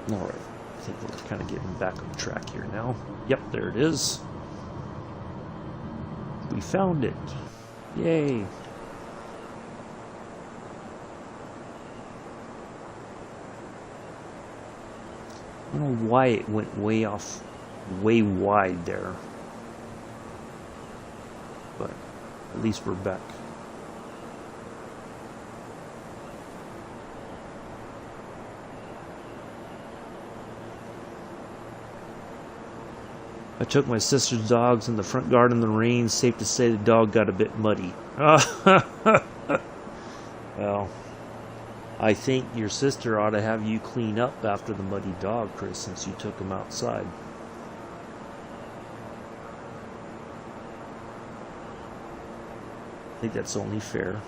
Alright, I think we're kind of getting back on track here now. Yep, there it is. We found it. Yay. I don't know why it went way off, way wide there. But at least we're back. I took my sister's dogs in the front garden in the rain. Safe to say the dog got a bit muddy. Well, I think your sister ought to have you clean up after the muddy dog, Chris, since you took him outside. I think that's only fair.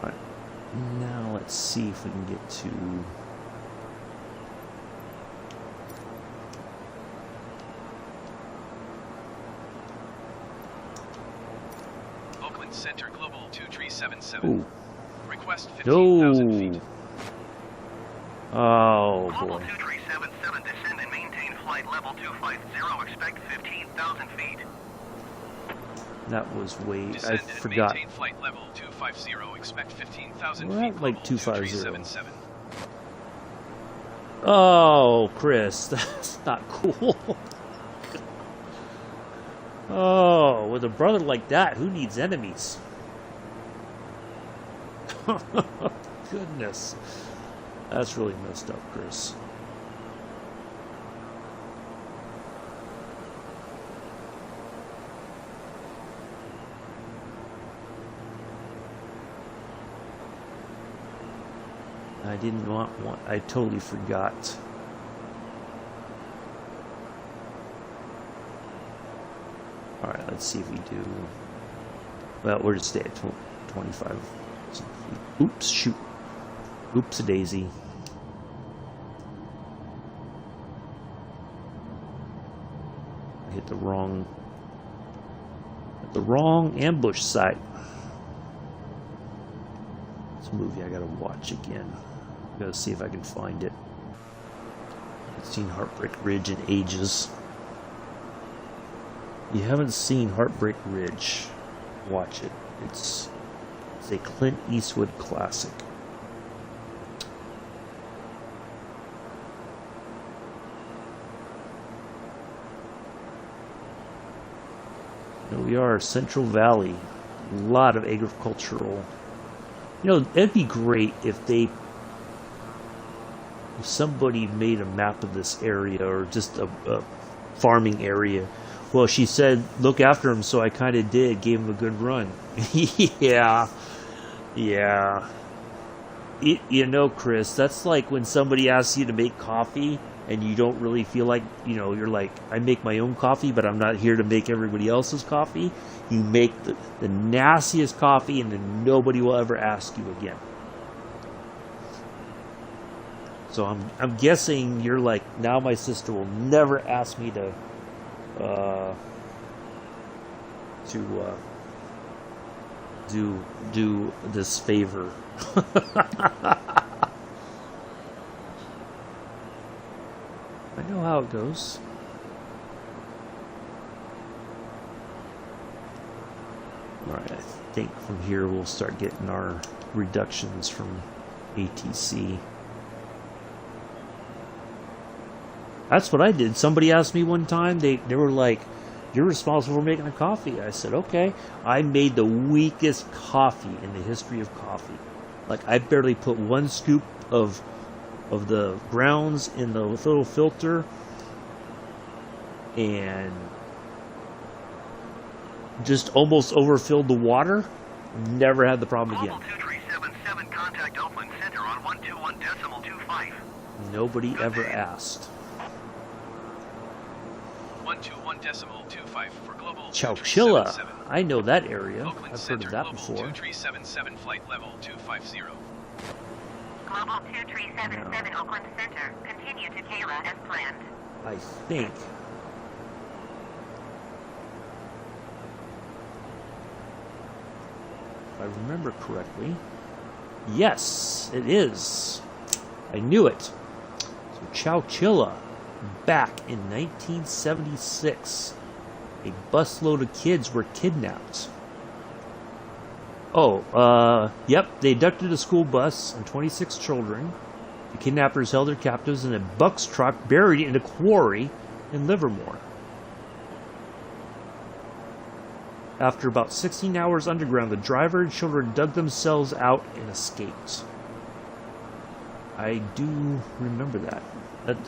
All right. Now let's see if we can get to... Oakland Center Global 2377. Ooh. Request 15,000 No. feet. Oh, Global boy. 2377, descend and maintain flight level 250, expect 15,000 feet. That was way... Descend I and forgot. maintain flight level 250, expect 15,000 We're feet. at, like, Global 250. 2377. Oh, Chris, that's not cool. Oh, with a brother like that, who needs enemies? Goodness. That's really messed up, Chris. I didn't want one. I totally forgot. Alright, let's see if we do. Well, we're just stay at 25 feet. Oops, shoot. Oops, a daisy. I hit the wrong ambush site. This movie I gotta watch again. Gotta see if I can find it. I haven't seen Heartbreak Ridge in ages. You haven't seen Heartbreak Ridge, watch it. It's a Clint Eastwood classic. Here we are, Central Valley. A lot of agricultural. You know, it'd be great if somebody made a map of this area, or just a farming area. Well, she said, look after him, so I kind of did. Gave him a good run. Yeah. You know, Chris, that's like when somebody asks you to make coffee and you don't really feel like, you know, you're like, I make my own coffee, but I'm not here to make everybody else's coffee. You make the nastiest coffee, and then nobody will ever ask you again. So I'm guessing you're like, now my sister will never ask me to do this favor. I know how it goes. Alright, I think from here we'll start getting our reductions from ATC. That's what I did. Somebody asked me one time, they were like, you're responsible for making a coffee. I said, okay. I made the weakest coffee in the history of coffee. Like, I barely put one scoop of the grounds in the little filter, and just almost overfilled the water. Never had the problem again. Global 2377, contact Oakland Center on 121.25. Nobody ever asked. 121.25 for global Chowchilla. 2377. I know that area. Oakland I've heard Center of that Global before. 2377, flight level 250. Global 2377 Oakland Center. Continue to Kayla as planned. I think. If I remember correctly. Yes, it is. I knew it. So Chowchilla, back in 1976, a busload of kids were kidnapped. Oh, yep, they abducted a school bus and 26 children. The kidnappers held their captives in a Bucks truck buried in a quarry in Livermore. After about 16 hours underground, the driver and children dug themselves out and escaped. I do remember that.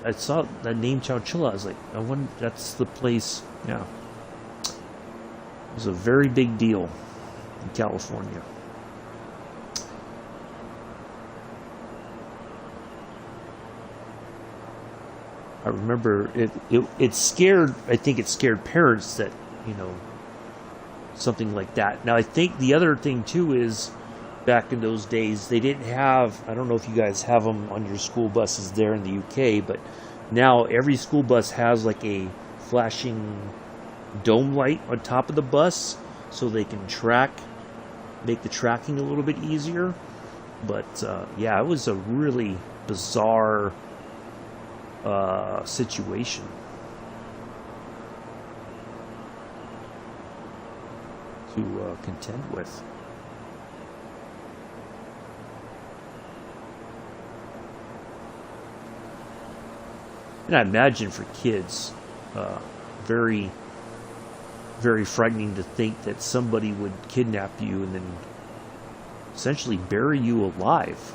I saw that name Chowchilla. I was like, I wonder, that's the place. Yeah. It was a very big deal in California. I remember it scared, I think it scared parents that, you know, something like that. Now, I think the other thing, too, is back in those days, they didn't have, I don't know if you guys have them on your school buses there in the UK, but now every school bus has like a flashing dome light on top of the bus so they can make the tracking a little bit easier. But yeah, it was a really bizarre situation. To contend with. And I imagine for kids, very, very frightening to think that somebody would kidnap you and then essentially bury you alive.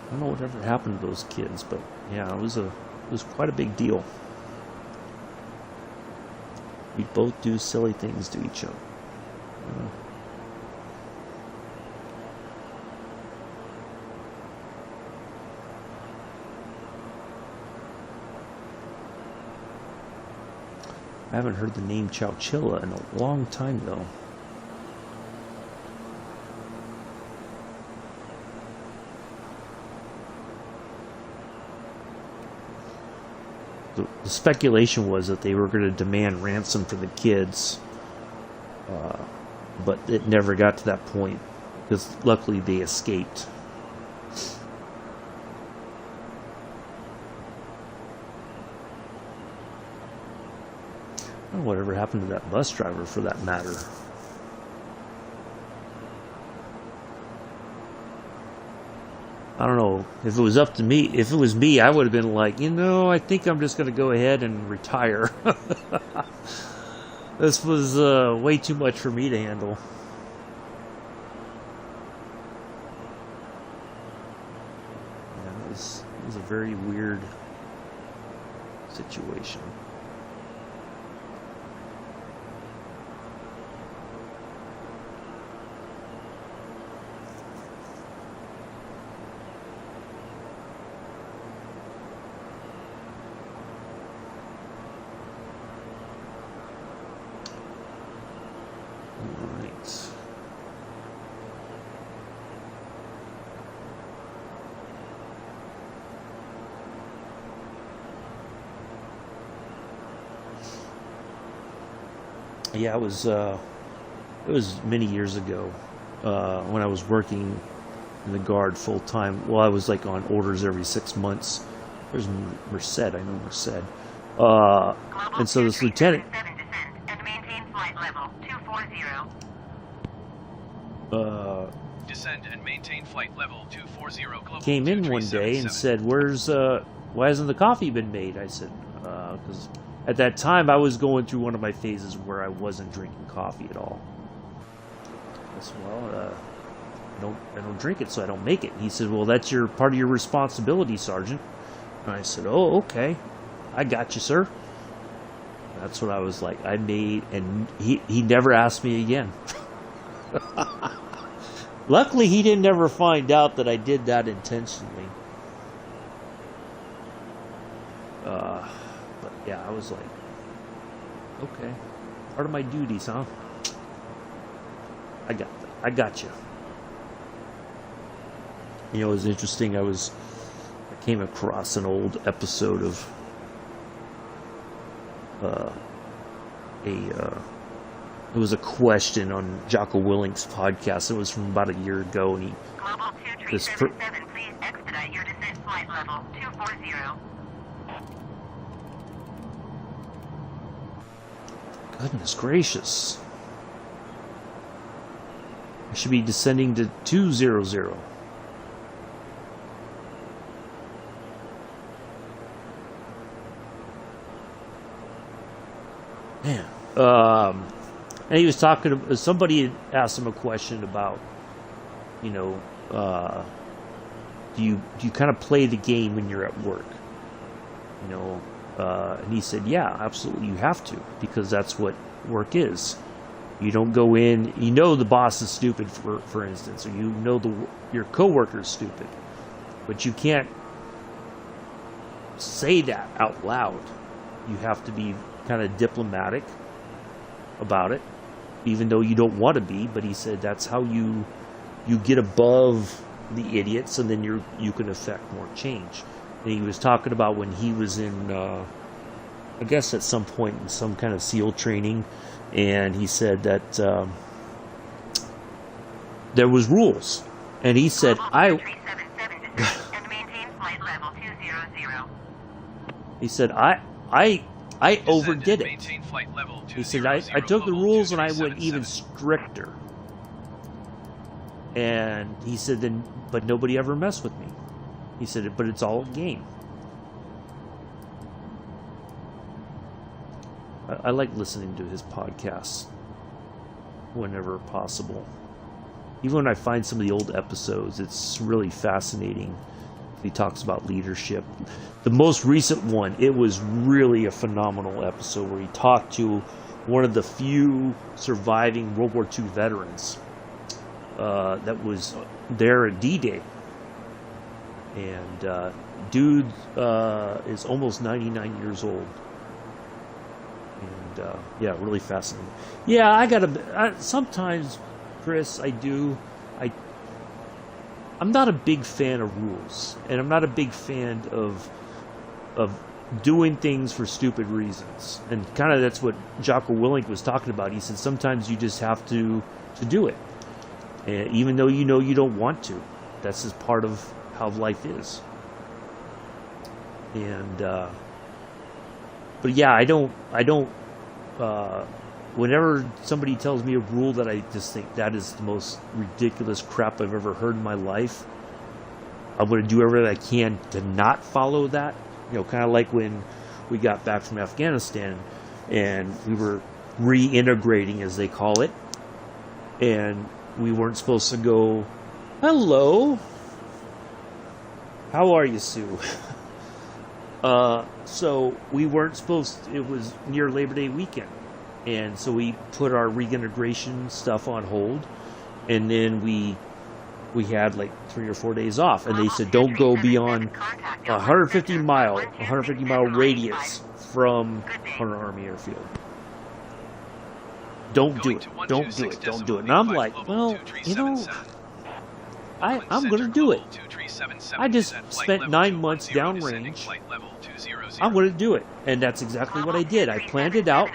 I don't know whatever happened to those kids, but yeah, it was quite a big deal. We both do silly things to each other. I haven't heard the name Chowchilla in a long time, though. The speculation was that they were going to demand ransom for the kids, but it never got to that point because luckily they escaped. I don't know whatever happened to that bus driver, for that matter. I don't know, if it was up to me, if it was me, I would have been like, you know, I think I'm just going to go ahead and retire. This was way too much for me to handle. Yeah, it was a very weird situation. Yeah, it was many years ago when I was working in the Guard full time. Well, I was like on orders every 6 months. There's Merced, I know Merced. And so this lieutenant. And maintain flight level 240. Descend and maintain flight level 240 global. Came in one day and said, why hasn't the coffee been made? I said, because at that time I was going through one of my phases where I wasn't drinking coffee at all. I said, well, I don't drink it, so I don't make it. He said, well, that's part of your responsibility, Sergeant. And I said, oh, okay. I got you, sir. That's what I was like. I made, and he never asked me again. Luckily, he didn't ever find out that I did that intentionally. But yeah, I was like, okay, part of my duties, huh? I got you. You know, it was interesting. I came across an old episode of it was a question on Jocko Willink's podcast. It was from about a year ago, and Global 2377, please expedite your descent flight level 240. Goodness gracious. I should be descending to 200. Man. And he was talking to somebody had asked him a question about, you know, do you kind of play the game when you're at work? You know, and he said, yeah, absolutely, you have to, because that's what work is. You don't go in, you know the boss is stupid, for instance, or you know your coworker is stupid, but you can't say that out loud. You have to be kind of diplomatic about it, even though you don't want to be. But he said that's how you get above the idiots, and then you can affect more change. And he was talking about when he was in, I guess at some point in some kind of SEAL training, and he said that there was rules, and he said he said I overdid it. Maintain flight level He said I took the rules and I went even stricter. And he said then, but nobody ever messed with me. He said, but it's all a game. I like listening to his podcasts whenever possible. Even when I find some of the old episodes, it's really fascinating. He talks about leadership. The most recent one, it was really a phenomenal episode where he talked to one of the few surviving World War II veterans that was there at D-Day. And dude is almost 99 years old. And yeah, really fascinating. Yeah, sometimes, Chris, I'm not a big fan of rules, and I'm not a big fan of doing things for stupid reasons. And kind of that's what Jocko Willink was talking about. He said sometimes you just have to do it, and even though you know you don't want to. That's just part of how life is. And but yeah, I don't. Whenever somebody tells me a rule that I just think that is the most ridiculous crap I've ever heard in my life, I'm going to do everything I can to not follow that. You know, kind of like when we got back from Afghanistan and we were reintegrating, as they call it, and we weren't supposed to go, hello, how are you, Sue? So we weren't supposed to, it was near Labor Day weekend. And so we put our reintegration stuff on hold, and then we had like 3 or 4 days off, and they said don't go beyond 150 mile radius from Hunter Army Airfield. Don't do it. And I'm like, well, you know, I'm going to do it. I just spent 9 months downrange. I'm going to do it. And that's exactly what I did. I planned it out.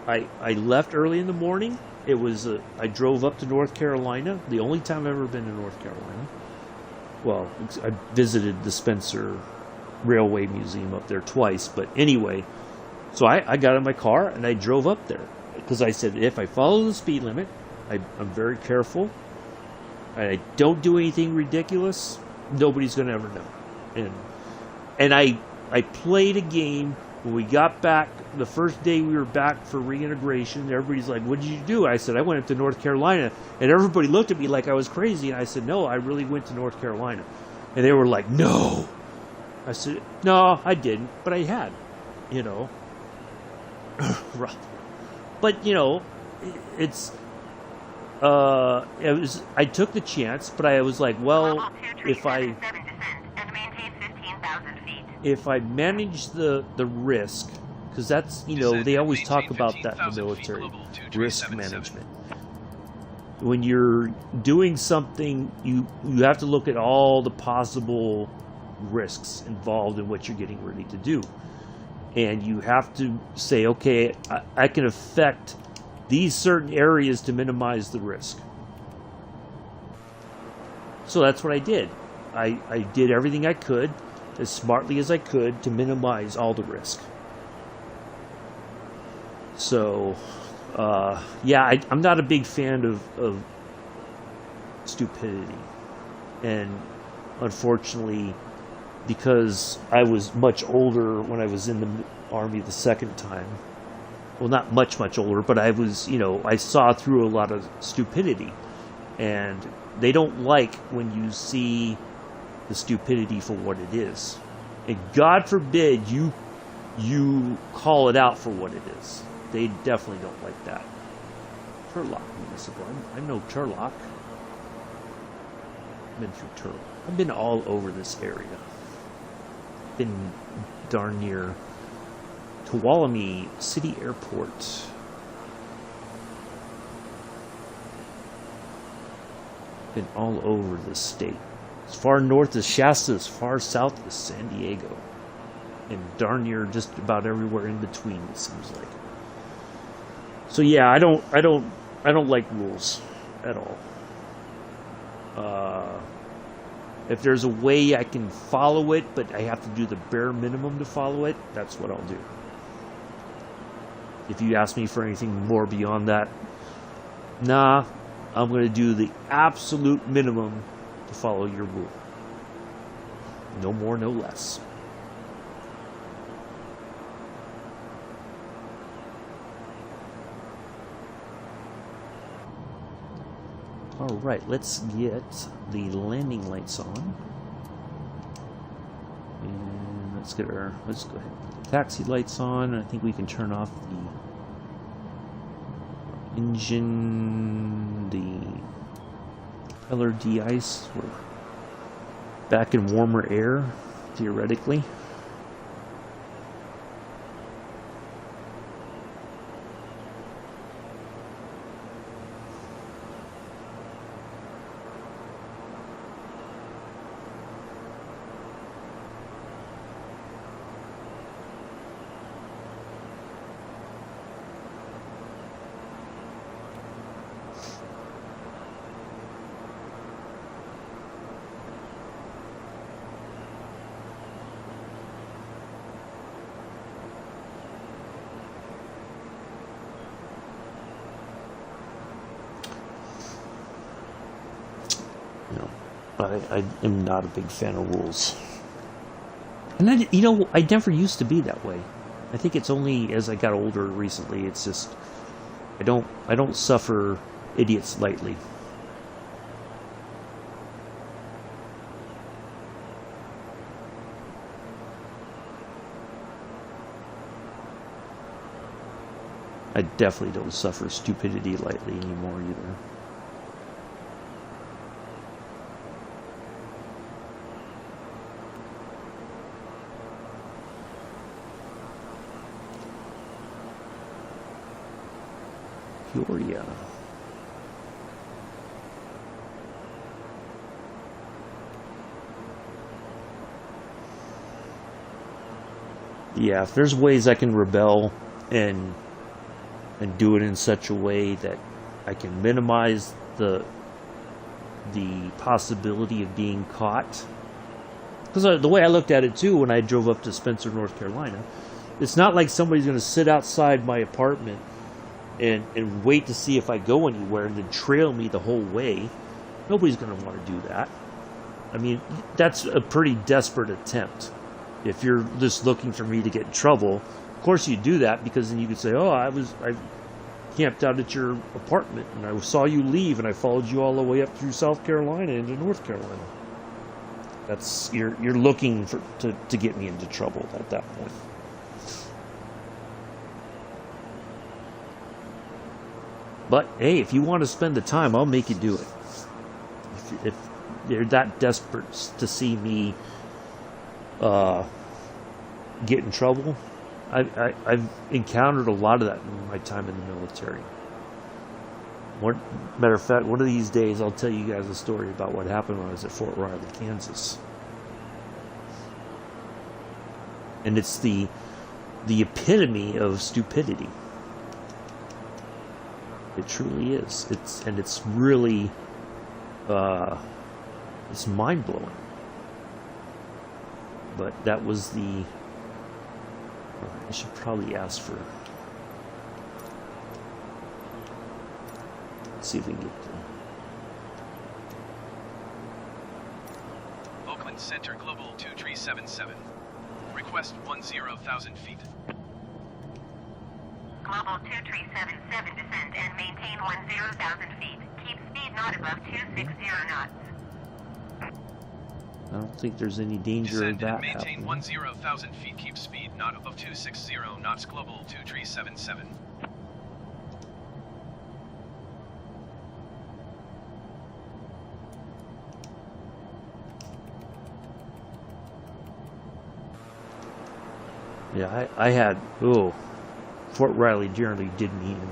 I left early in the morning. It was I drove up to North Carolina. The only time I've ever been to North Carolina. Well, I visited the Spencer Railway Museum up there twice. But anyway, so I got in my car and I drove up there. Because I said, if I follow the speed limit, I'm very careful. I don't do anything ridiculous. Nobody's going to ever know. And I played a game. When we got back, the first day we were back for reintegration, everybody's like, what did you do? I said, I went up to North Carolina. And everybody looked at me like I was crazy. And I said, no, I really went to North Carolina. And they were like, no. I said, no, I didn't. But I had, you know. But, you know, it was, I took the chance, but I was like, well, if I manage the risk, because that's, you know, they always talk about that in the military, risk management. When you're doing something, you have to look at all the possible risks involved in what you're getting ready to do. And you have to say, okay, I can affect these certain areas to minimize the risk. So that's what I did. I did everything I could, as smartly as I could, to minimize all the risk. So, yeah, I'm not a big fan of stupidity. And unfortunately, because I was much older when I was in the Army the second time, well, not much older, but I was, you know, I saw through a lot of stupidity. And they don't like when you see the stupidity for what it is. And God forbid you call it out for what it is. They definitely don't like that. Turlock Municipal. I know Turlock. I'm in for Turlock. I've been all over this area. Been darn near Tuolumne City Airport. Been all over this state. As far north as Shasta, as far south as San Diego. And darn near just about everywhere in between, it seems like. So yeah, I don't like rules at all. If there's a way I can follow it, but I have to do the bare minimum to follow it, that's what I'll do. If you ask me for anything more beyond that, nah, I'm going to do the absolute minimum to follow your rule. No more, no less. Alright, let's get the landing lights on. And let's go ahead and put the taxi lights on. I think we can turn off the engine, the propeller de-ice. We're back in warmer air, theoretically. I am not a big fan of rules. And I never used to be that way. I think it's only as I got older recently, it's just, I don't suffer idiots lightly. I definitely don't suffer stupidity lightly anymore either. Peoria. Yeah, if there's ways I can rebel and do it in such a way that I can minimize the possibility of being caught. Because the way I looked at it too when I drove up to Spencer, North Carolina, it's not like somebody's going to sit outside my apartment and wait to see if I go anywhere and then trail me the whole way. Nobody's going to want to do that. I mean, that's a pretty desperate attempt. If you're just looking for me to get in trouble, of course you do that, because then you could say, oh, I camped out at your apartment and I saw you leave and I followed you all the way up through South Carolina into North Carolina. That's you're looking to get me into trouble at that point. But hey, if you want to spend the time, I'll make you do it. If you're that desperate to see me get in trouble, I've encountered a lot of that in my time in the military. Matter of fact, one of these days I'll tell you guys a story about what happened when I was at Fort Riley, Kansas. And it's the epitome of stupidity. It truly is. It's really it's mind-blowing. But that was the... I should probably ask for... Let's see if we can get to... Oakland Center Global 2377. Request 10,000 feet. Global 2377 descend and maintain 10,000 feet. Keep speed not above 260 knots. I don't think there's any danger of Descend that and maintain happening. 10,000 feet. Keep speed not above 260 knots. Global 2377. Yeah, I had, Fort Riley generally did me in.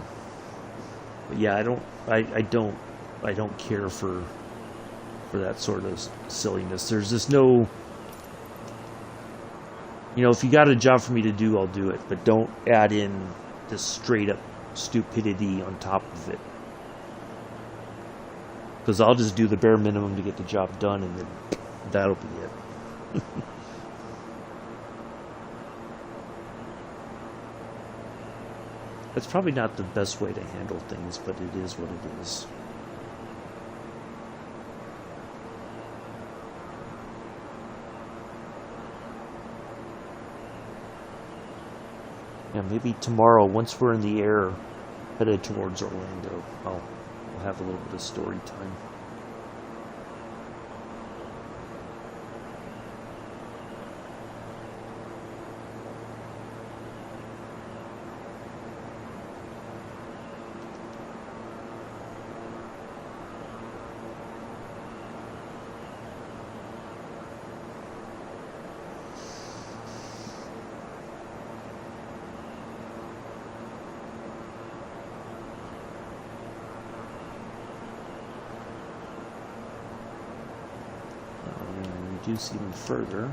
But yeah, I don't care for that sort of silliness. There's just no, if you got a job for me to do, I'll do it. But don't add in this straight up stupidity on top of it. Because I'll just do the bare minimum to get the job done, and then that'll be it. That's probably not the best way to handle things, but it is what it is. Yeah, maybe tomorrow, once we're in the air, headed towards Orlando, we'll have a little bit of story time. Reduce even further.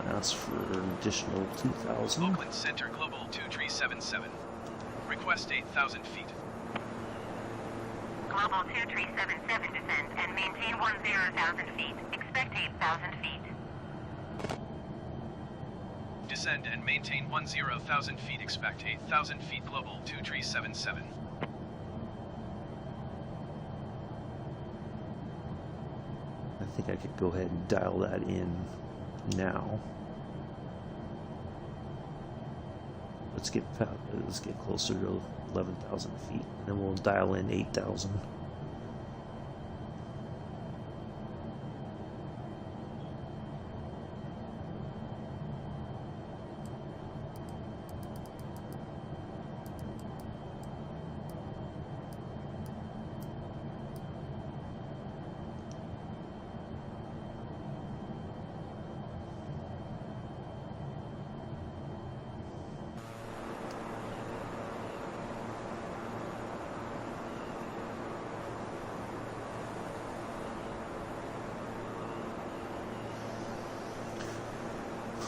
Ask for an additional 2,000. Oakland Center Global 2377. Request 8,000 feet. Global 2377 descend and maintain 10,000 feet. Expect 8,000 feet. Descend and maintain 10,000 feet. Expect 8,000 feet. Global 2377. I think I could go ahead and dial that in now. Let's get closer to 11,000 feet, and then we'll dial in 8,000.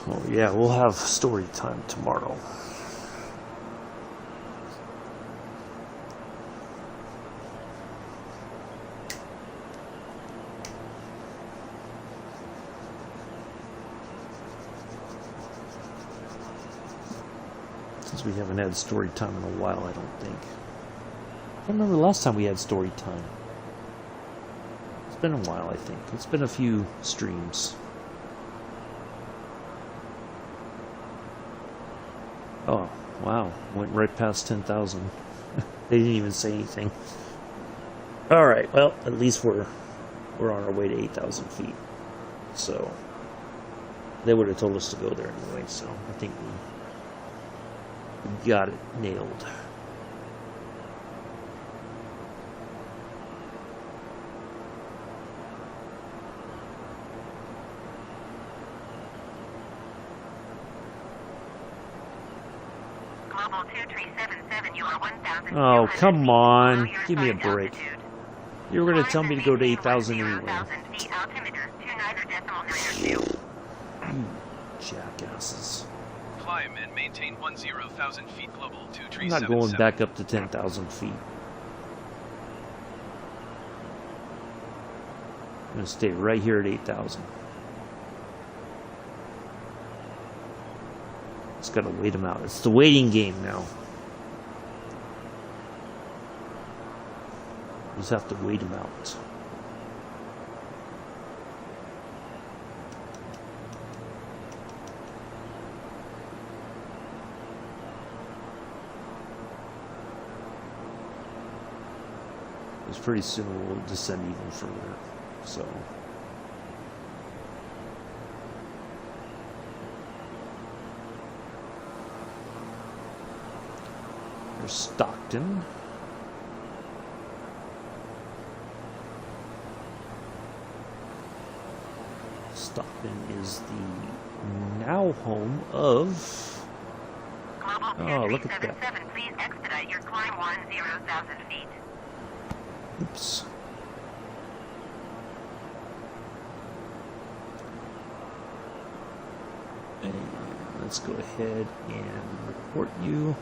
Oh yeah, we'll have story time tomorrow. Since we haven't had story time in a while, I don't think. I can't remember the last time we had story time. It's been a while, I think. It's been a few streams. Oh, wow. Went right past 10,000. They didn't even say anything. Alright, well, at least we're on our way to 8,000 feet. So, they would have told us to go there anyway, so I think we got it nailed. Global 2377, you are 1,000. Oh, come on. Give me a break. You were going to tell me to go to 8,000 anyway. 10,000 feet altimeter, 29.92. You jackasses. Climb and maintain 10,000 feet. Global I'm 2377. not going back up to 10,000 feet. I'm going to stay right here at 8,000. Just got to wait them out. It's the waiting game now. Just have to wait them out. Because pretty soon we'll descend even further. So. There's Stockton. Stockton is the now home of... Global Oh, look at that. 2377, please expedite your climb 10,000 feet. Oops. And let's go ahead and report you.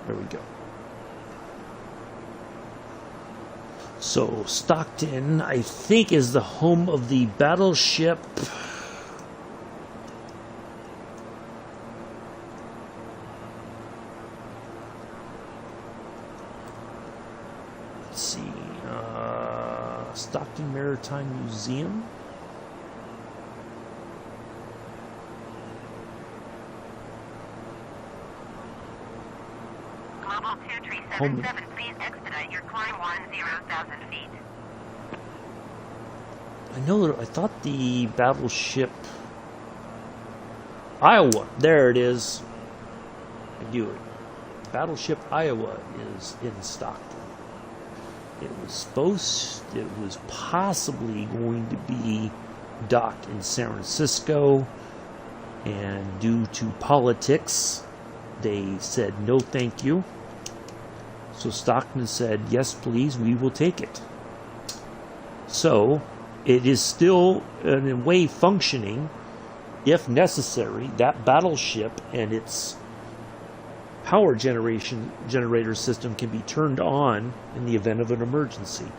There we go. So, Stockton, I think, is the home of the battleship. Let's see. Stockton Maritime Museum. Global 2377, please expedite your climb 10,000 feet. I know that I thought the battleship Iowa. There it is. I knew it. Battleship Iowa is in Stockton. It was possibly going to be docked in San Francisco, and due to politics, they said no thank you. So Stockton said, yes please, we will take it. So it is still in a way functioning. If necessary, that battleship and its power generator system can be turned on in the event of an emergency,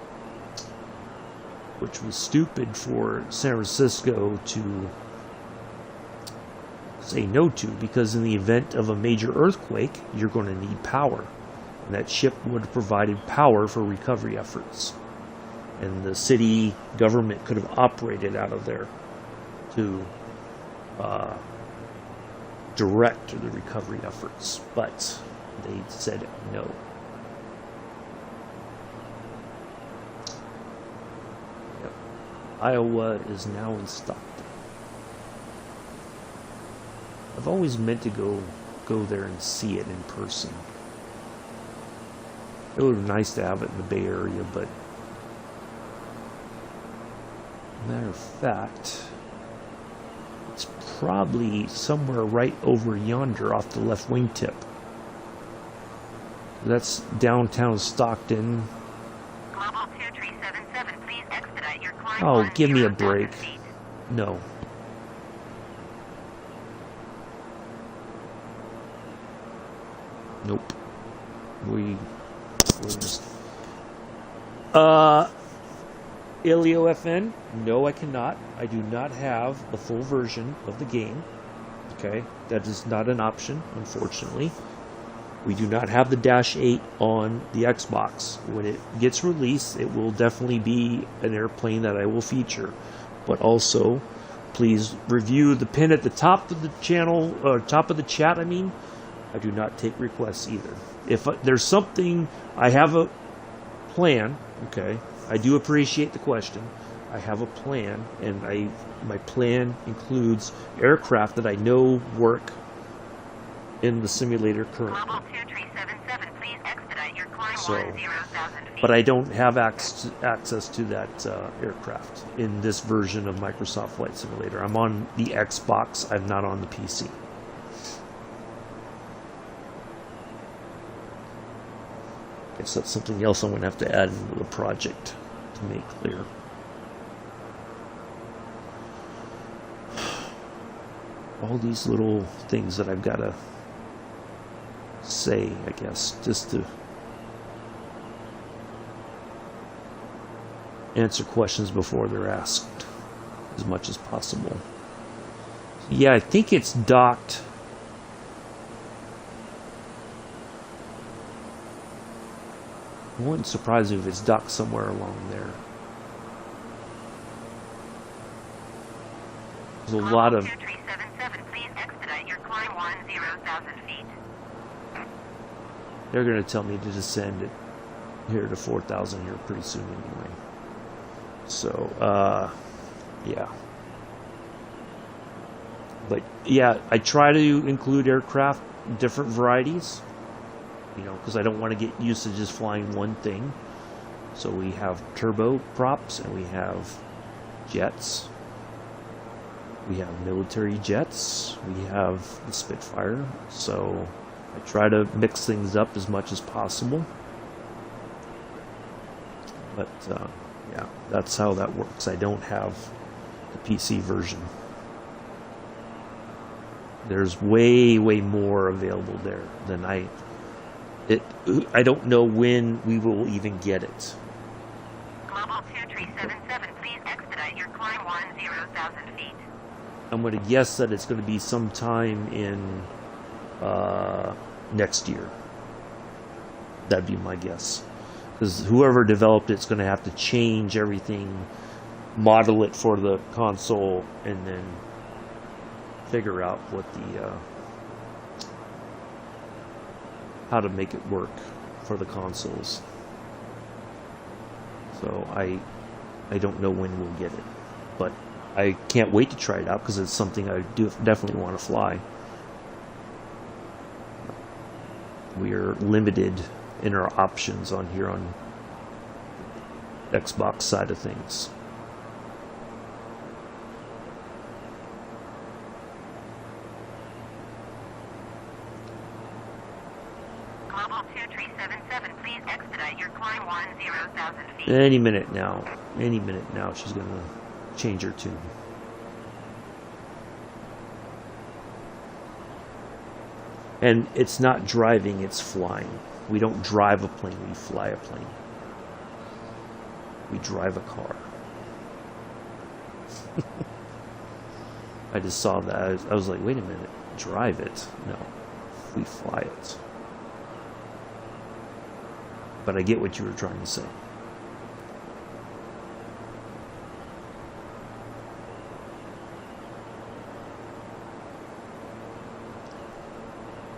which was stupid for San Francisco to say no to, because in the event of a major earthquake, you're going to need power, and that ship would have provided power for recovery efforts, and the city government could have operated out of there to direct the recovery efforts, but they said no. Yep. Iowa is now in Stockton. I've always meant to go there and see it in person. It would be nice to have it in the Bay Area, but matter of fact, it's probably somewhere right over yonder off the left wingtip. That's downtown Stockton. Global 2377, please expedite your climb. Oh, give me a 10,000 break. feet. No. Nope. We're just... Ilio FN? No, I cannot. I do not have the full version of the game. Okay? That is not an option, unfortunately. We do not have the Dash 8 on the Xbox. When it gets released, it will definitely be an airplane that I will feature. But also, please review the pin at the top of the channel, or top of the chat, I mean. I do not take requests either. If there's something, I have a plan, okay? I do appreciate the question. I have a plan, and my plan includes aircraft that I know work in the simulator currently. Global 2377, please expedite your climb So, 10,000 feet. but I don't have access to that aircraft in this version of Microsoft Flight Simulator. I'm on the Xbox. I'm not on the PC. Guess that's something else I'm going to have to add into the project to make clear. All these little things that I've got to say, I guess, just to answer questions before they're asked as much as possible. Yeah, I think it's docked. It wouldn't surprise me if it's docked somewhere along there. There's a lot of... 2377, please expedite your climb 10,000 feet. They're going to tell me to descend it here to 4,000 here pretty soon anyway. So, yeah. But, yeah, I try to include aircraft, different varieties. you know, because I don't want to get used to just flying one thing. So we have turboprops and we have jets. We have military jets. We have the Spitfire. So I try to mix things up as much as possible. But yeah, that's how that works. I don't have the PC version. There's way more available there than I don't know when we will even get it. Global 2377, please expedite your climb 10,000 feet. I'm going to guess that it's going to be sometime in next year. That'd be my guess. Because whoever developed it's going to have to change everything, model it for the console, and then figure out what the how to make it work for the consoles. So I don't know when we'll get it, but I can't wait to try it out because it's something I do definitely want to fly. We are limited in our options on here on Xbox side of things. Global 2377, please expedite your climb 10,000 feet. Any minute now she's going to change her tune. And it's not driving, it's flying. We don't drive a plane, we fly a plane. We drive a car. I just saw that. I was like, wait a minute, drive it? No, we fly it. But I get what you were trying to say.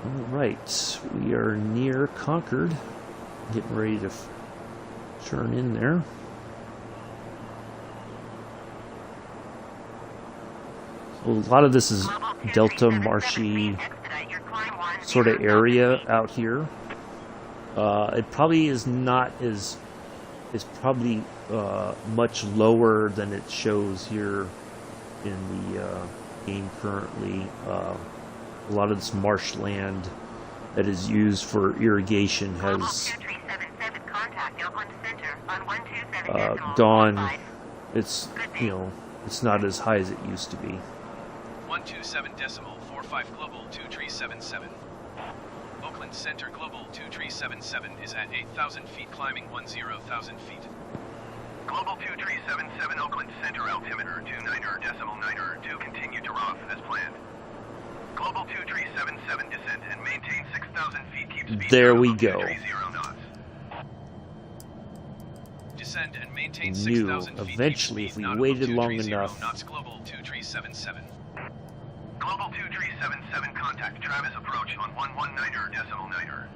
Alright, we are near Concord. Getting ready to turn in there. So a lot of this is Delta marshy sort of area out here. It probably is not as... It's probably much lower than it shows here in the game currently. A lot of this marshland that is used for irrigation has gone. It's, you know, it's not as high as it used to be. 127.45 Global 2377. Oakland Center Global 2377 is at 8,000 feet, climbing 10,000 feet. Global 2377 Oakland Center altimeter 29.9 to continue to ROF as planned. Global 2377 descent and maintain 6,000 feet. Keep speed. There we go. 230 knots. Descend and maintain Knew 6,000 feet. eventually if we waited long enough. Knots Global 2377. Global 2377 contact Travis approach on 119.9.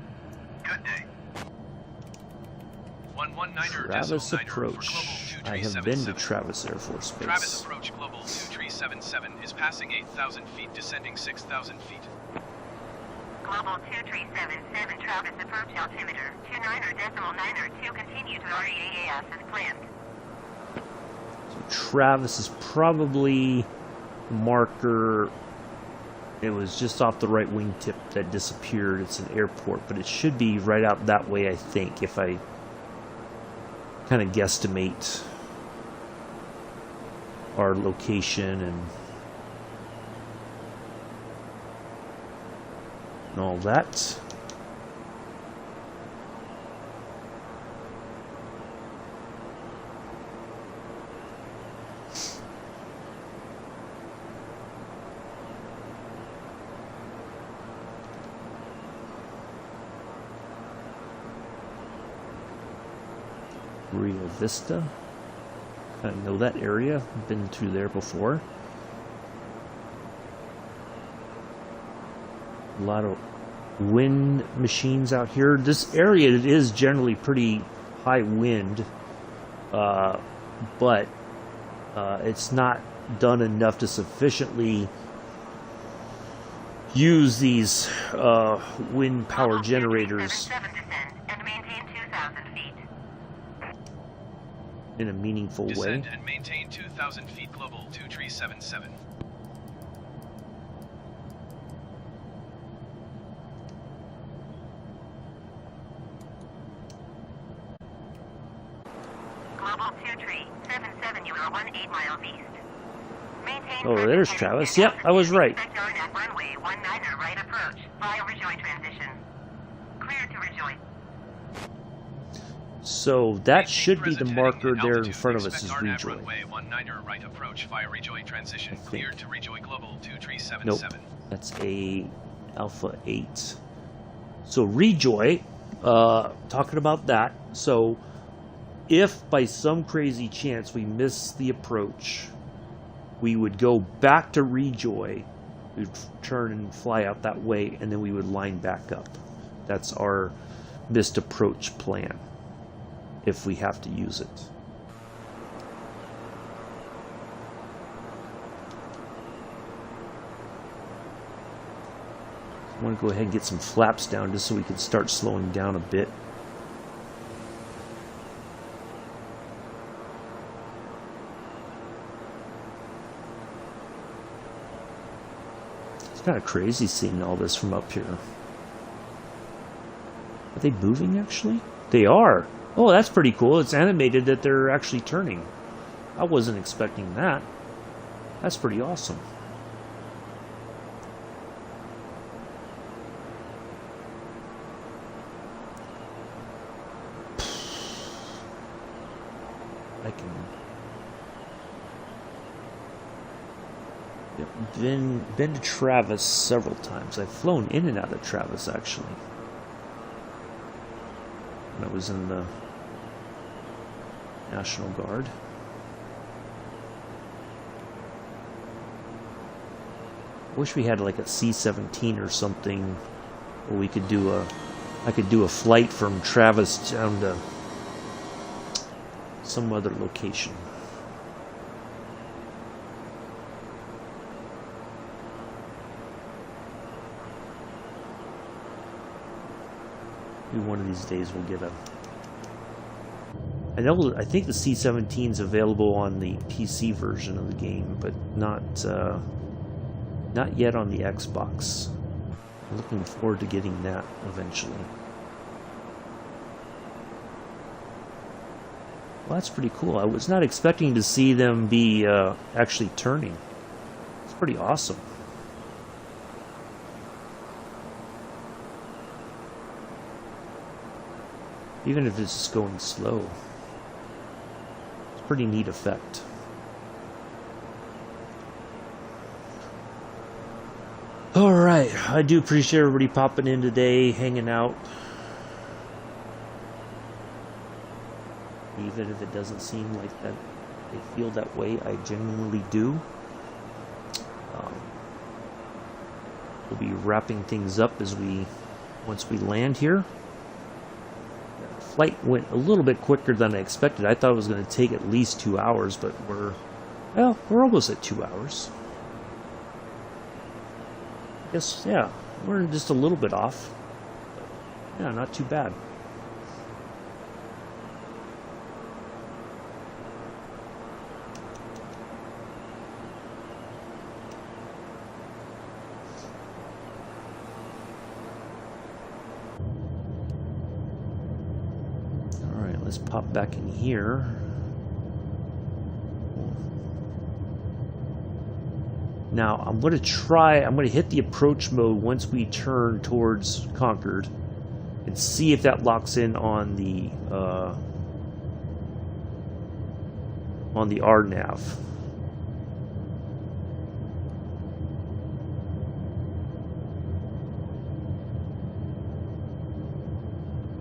Good day. 119.9 Travis approach. I have been to Travis Air Force Base. Travis approach Global 2377 is passing 8,000 feet, descending 6,000 feet. Global 2377, Travis approach altimeter 29.9 continue to REAS as planned. So Travis is probably marker. It was just off the right wingtip that disappeared. It's an airport, but it should be right out that way, I think, if I kind of guesstimate our location and all that. Rio Vista. I know that area. Been through there before. A lot of wind machines out here. This area is generally pretty high wind, but it's not done enough to sufficiently use these wind power generators 77 descend and maintain 2,000 feet. in a meaningful way. Descend and maintain 2,000 feet global 2377. Global 2377, you are 18 miles east. Maintain Oh, present there's heading Travis. and Yep, I was altitude. right. Expect RNAV runway 19er right approach. Via Rejoin transition. Clear to rejoin. So that should be the Present marker heading and there in altitude. front of us Expect is RNAV Rejoy. runway 19er right approach via Rejoy transition. I Clear think. to Rejoy global Nope, 2377. that's a Alpha 8. So Rejoy, talking about that. So if by some crazy chance we miss the approach, we would go back to Rejoy, we'd turn and fly out that way, and then we would line back up. That's our missed approach plan, if we have to use it. I want to go ahead and get some flaps down just so we can start slowing down a bit. It's kind of crazy seeing all this from up here. Are they moving actually? They are. Oh, that's pretty cool. It's animated that they're actually turning. I wasn't expecting that. That's pretty awesome. I can. Yep, been to Travis several times. I've flown in and out of Travis actually. When I was in the National Guard. I wish we had like a C-17 or something where we could do I could do a flight from Travis down to some other location. Maybe one of these days we'll get a... I think the C-17 is available on the PC version of the game, but not yet on the Xbox. I'm looking forward to getting that eventually. Well, that's pretty cool. I was not expecting to see them be actually turning. It's pretty awesome. Even if it's just going slow. It's a pretty neat effect. Alright, I do appreciate everybody popping in today, hanging out. Even if it doesn't seem like that they feel that way, I genuinely do. We'll be wrapping things up once we land here. The flight went a little bit quicker than I expected. I thought it was going to take at least 2 hours, but we're almost at 2 hours. I guess, yeah, we're just a little bit off. But, yeah, not too bad. Let's pop back in here. Now I'm going to hit the approach mode once we turn towards Concord and see if that locks in on the RNAV.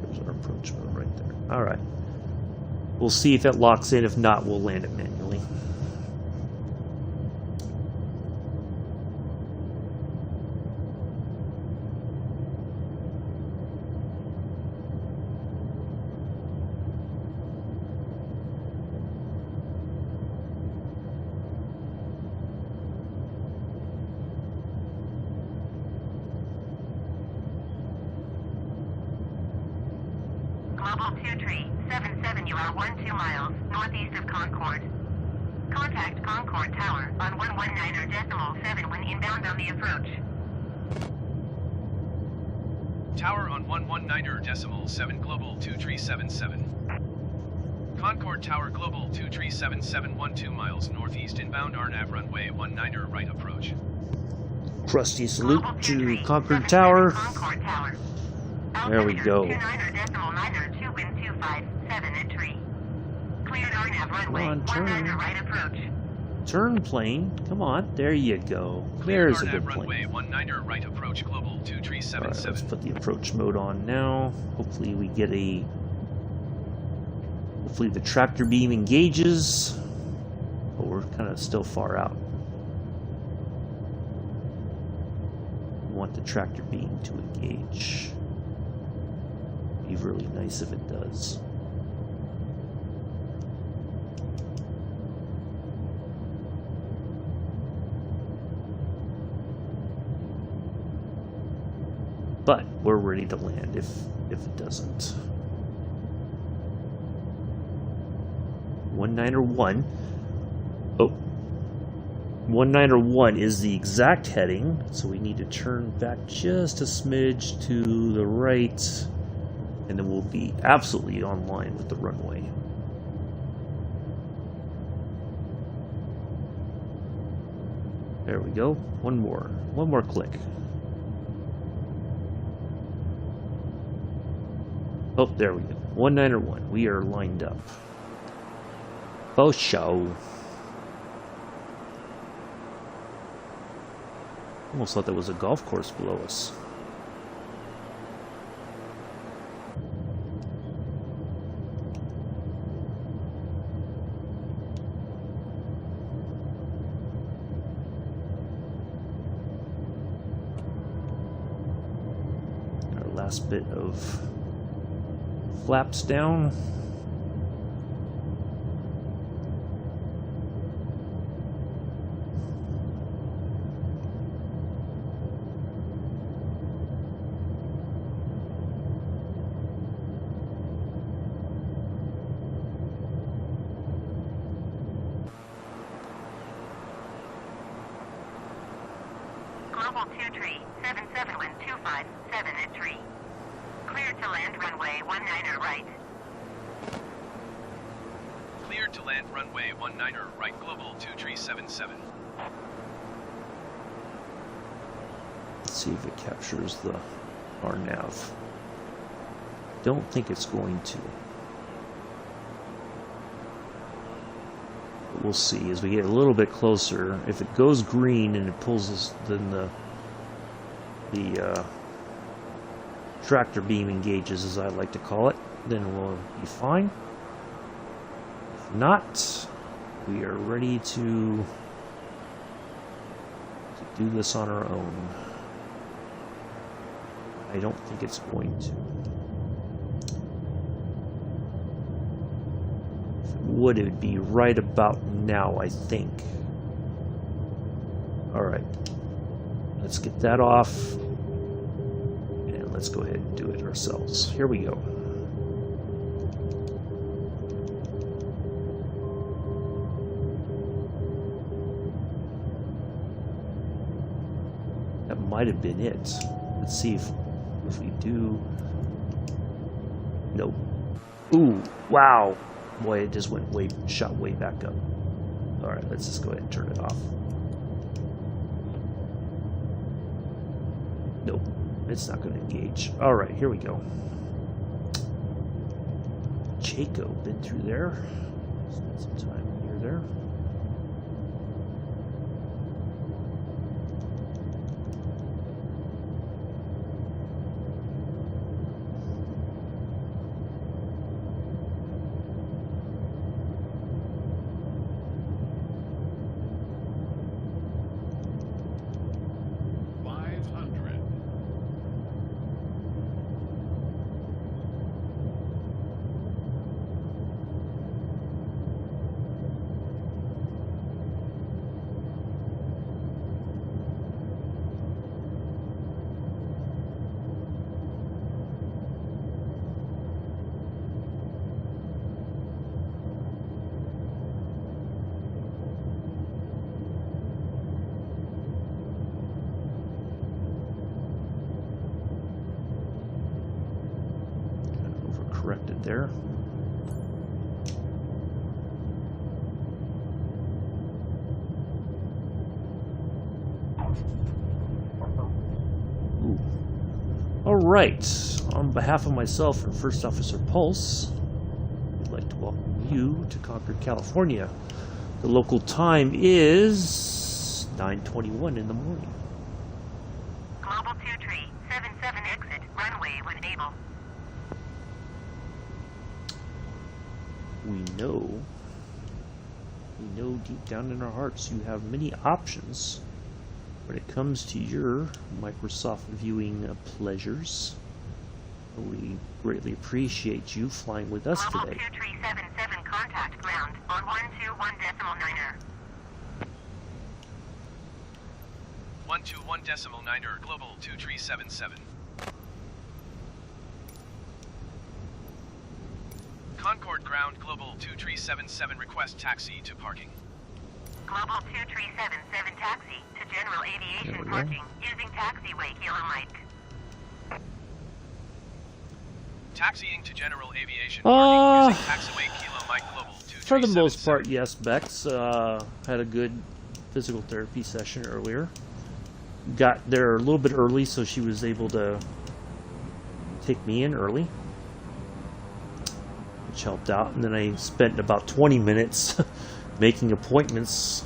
There's our approach mode right there. All right. We'll see if it locks in. If not, we'll land it manually. Global 2377, you are 12 miles northeast of Concord. Contact Concord Tower on 119.7 when inbound on the approach. Tower on 119.7 Global 2377. Concord Tower Global 2377, 12 miles northeast inbound RNAV runway 19 right approach. Crusty salute Global to 2377, Concord Tower. Concord Tower. There we go. 29.9 wind 257 at tree. Cleared RNAV runway on, turn. 19 right approach. Turn plane. Come on. There you go. There's a good runway plane. 19 right approach Global Alright, 2377. let's put the approach mode on now. Hopefully we get a... Hopefully the tractor beam engages. But we're kind of still far out. We want the tractor beam to engage. Be really nice if it does. But we're ready to land if it doesn't. 191. Oh. 191 is the exact heading, so we need to turn back just a smidge to the right, and then we'll be absolutely on line with the runway. There we go. One more click. Oh, there we go. 191. We are lined up. Oh, show. Almost thought there was a golf course below us. Our last bit of flaps down. Global 2377, wind 257 at tree. Cleared to land runway 19 right. Cleared to land runway 19 right Global 2377. Let's see if it captures the RNAV. Don't think it's going to. But we'll see as we get a little bit closer. If it goes green and it pulls us, then the tractor beam engages, as I like to call it, then we'll be fine. If not, we are ready to do this on our own. I don't think it's going to. If it would, it would be right about now, I think. Alright. Let's get that off. And let's go ahead and do it ourselves. Here we go. That might have been it. Let's see if we do. Nope. Ooh, wow. Boy, it just shot way back up. Alright, let's just go ahead and turn it off. Nope, it's not going to engage. Alright, here we go. Chaco, been through there. Spent some time near there. corrected there. Ooh. All right. On behalf of myself and First Officer Pulse, we'd like to welcome you to Concord, California. The local time is 9:21 in the morning. Global 23, 77 exit, runway when able. We know deep down in our hearts you have many options when it comes to your Microsoft viewing pleasures. We greatly appreciate you flying with us Global today. 2377 contact ground on 121.9er. 121.9er, Global 2377. Concord ground, Global 2377, request taxi to parking. Global 2377 taxi to general aviation parking using taxiway Kilo Mike. Taxiing to general aviation parking using taxiway Kilo Mike, Global 2377. For the most part, yes, Bex. Had a good physical therapy session earlier. Got there a little bit early, so she was able to take me in early, which helped out. And then I spent about 20 minutes making appointments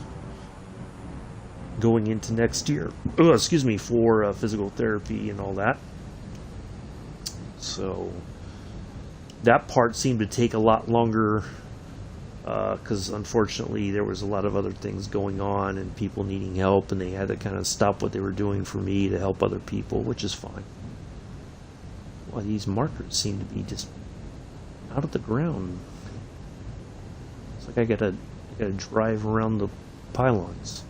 going into next year. Oh, excuse me, for physical therapy and all that. So that part seemed to take a lot longer because unfortunately there was a lot of other things going on and people needing help, and they had to kind of stop what they were doing for me to help other people, which is fine. Well, these markers seem to be just out of the ground. It's like I gotta drive around the pylons.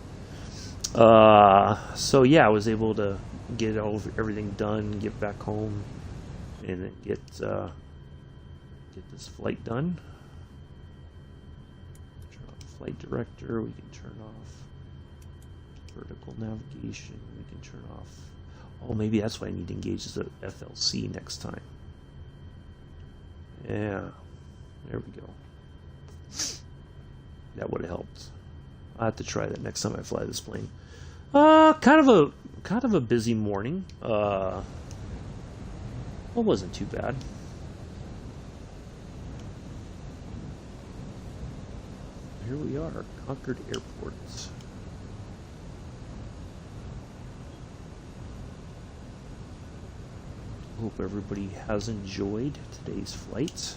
So yeah, I was able to get everything done, get back home, and then get this flight done. Turn off flight director. We can turn off vertical navigation. We can turn off. Oh, maybe that's why I need to engage the FLC next time. Yeah, there we go. That would have helped. I'll have to try that next time I fly this plane. Kind of a busy morning. Well, it wasn't too bad. Here we are, Concord Airport. Hope everybody has enjoyed today's flight.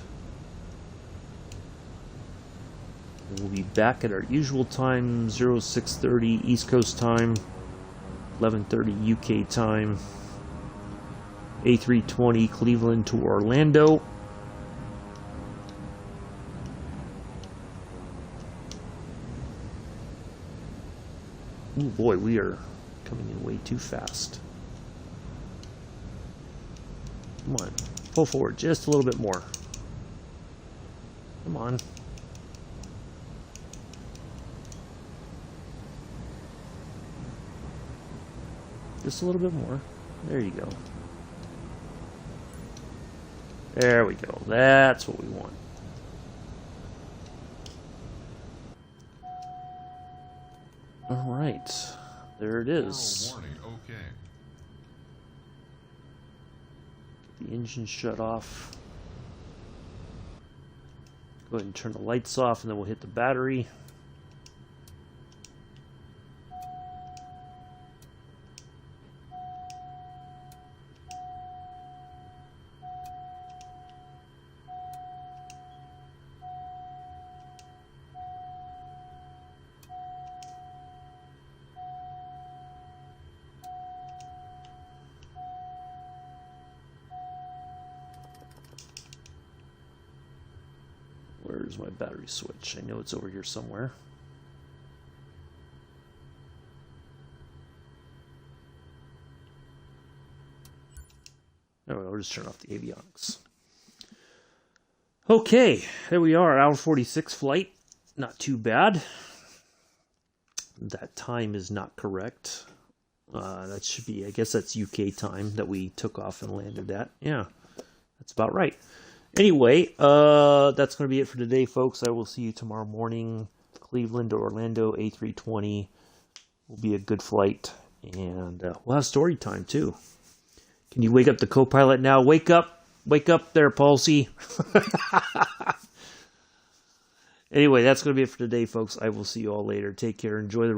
We'll be back at our usual time, 0630 East Coast time, 11:30 UK time. A320 Cleveland to Orlando. Oh boy, we are coming in way too fast. Come on, pull forward just a little bit more. Come on. Just a little bit more. There you go. There we go. That's what we want. All right. There it is. Warning, okay. Get the engine shut off. Go ahead and turn the lights off, and then we'll hit the battery. Where's my battery switch? I know it's over here somewhere. Oh, I'll just turn off the avionics. Okay, there we are, hour 46 flight. Not too bad. That time is not correct. That should be, I guess that's UK time that we took off and landed at. Yeah, that's about right. Anyway, that's going to be it for today, folks. I will see you tomorrow morning. Cleveland to Orlando, A320 will be a good flight. And we'll have story time, too. Can you wake up the co-pilot now? Wake up. Wake up there, Palsy. Anyway, that's going to be it for today, folks. I will see you all later. Take care. Enjoy the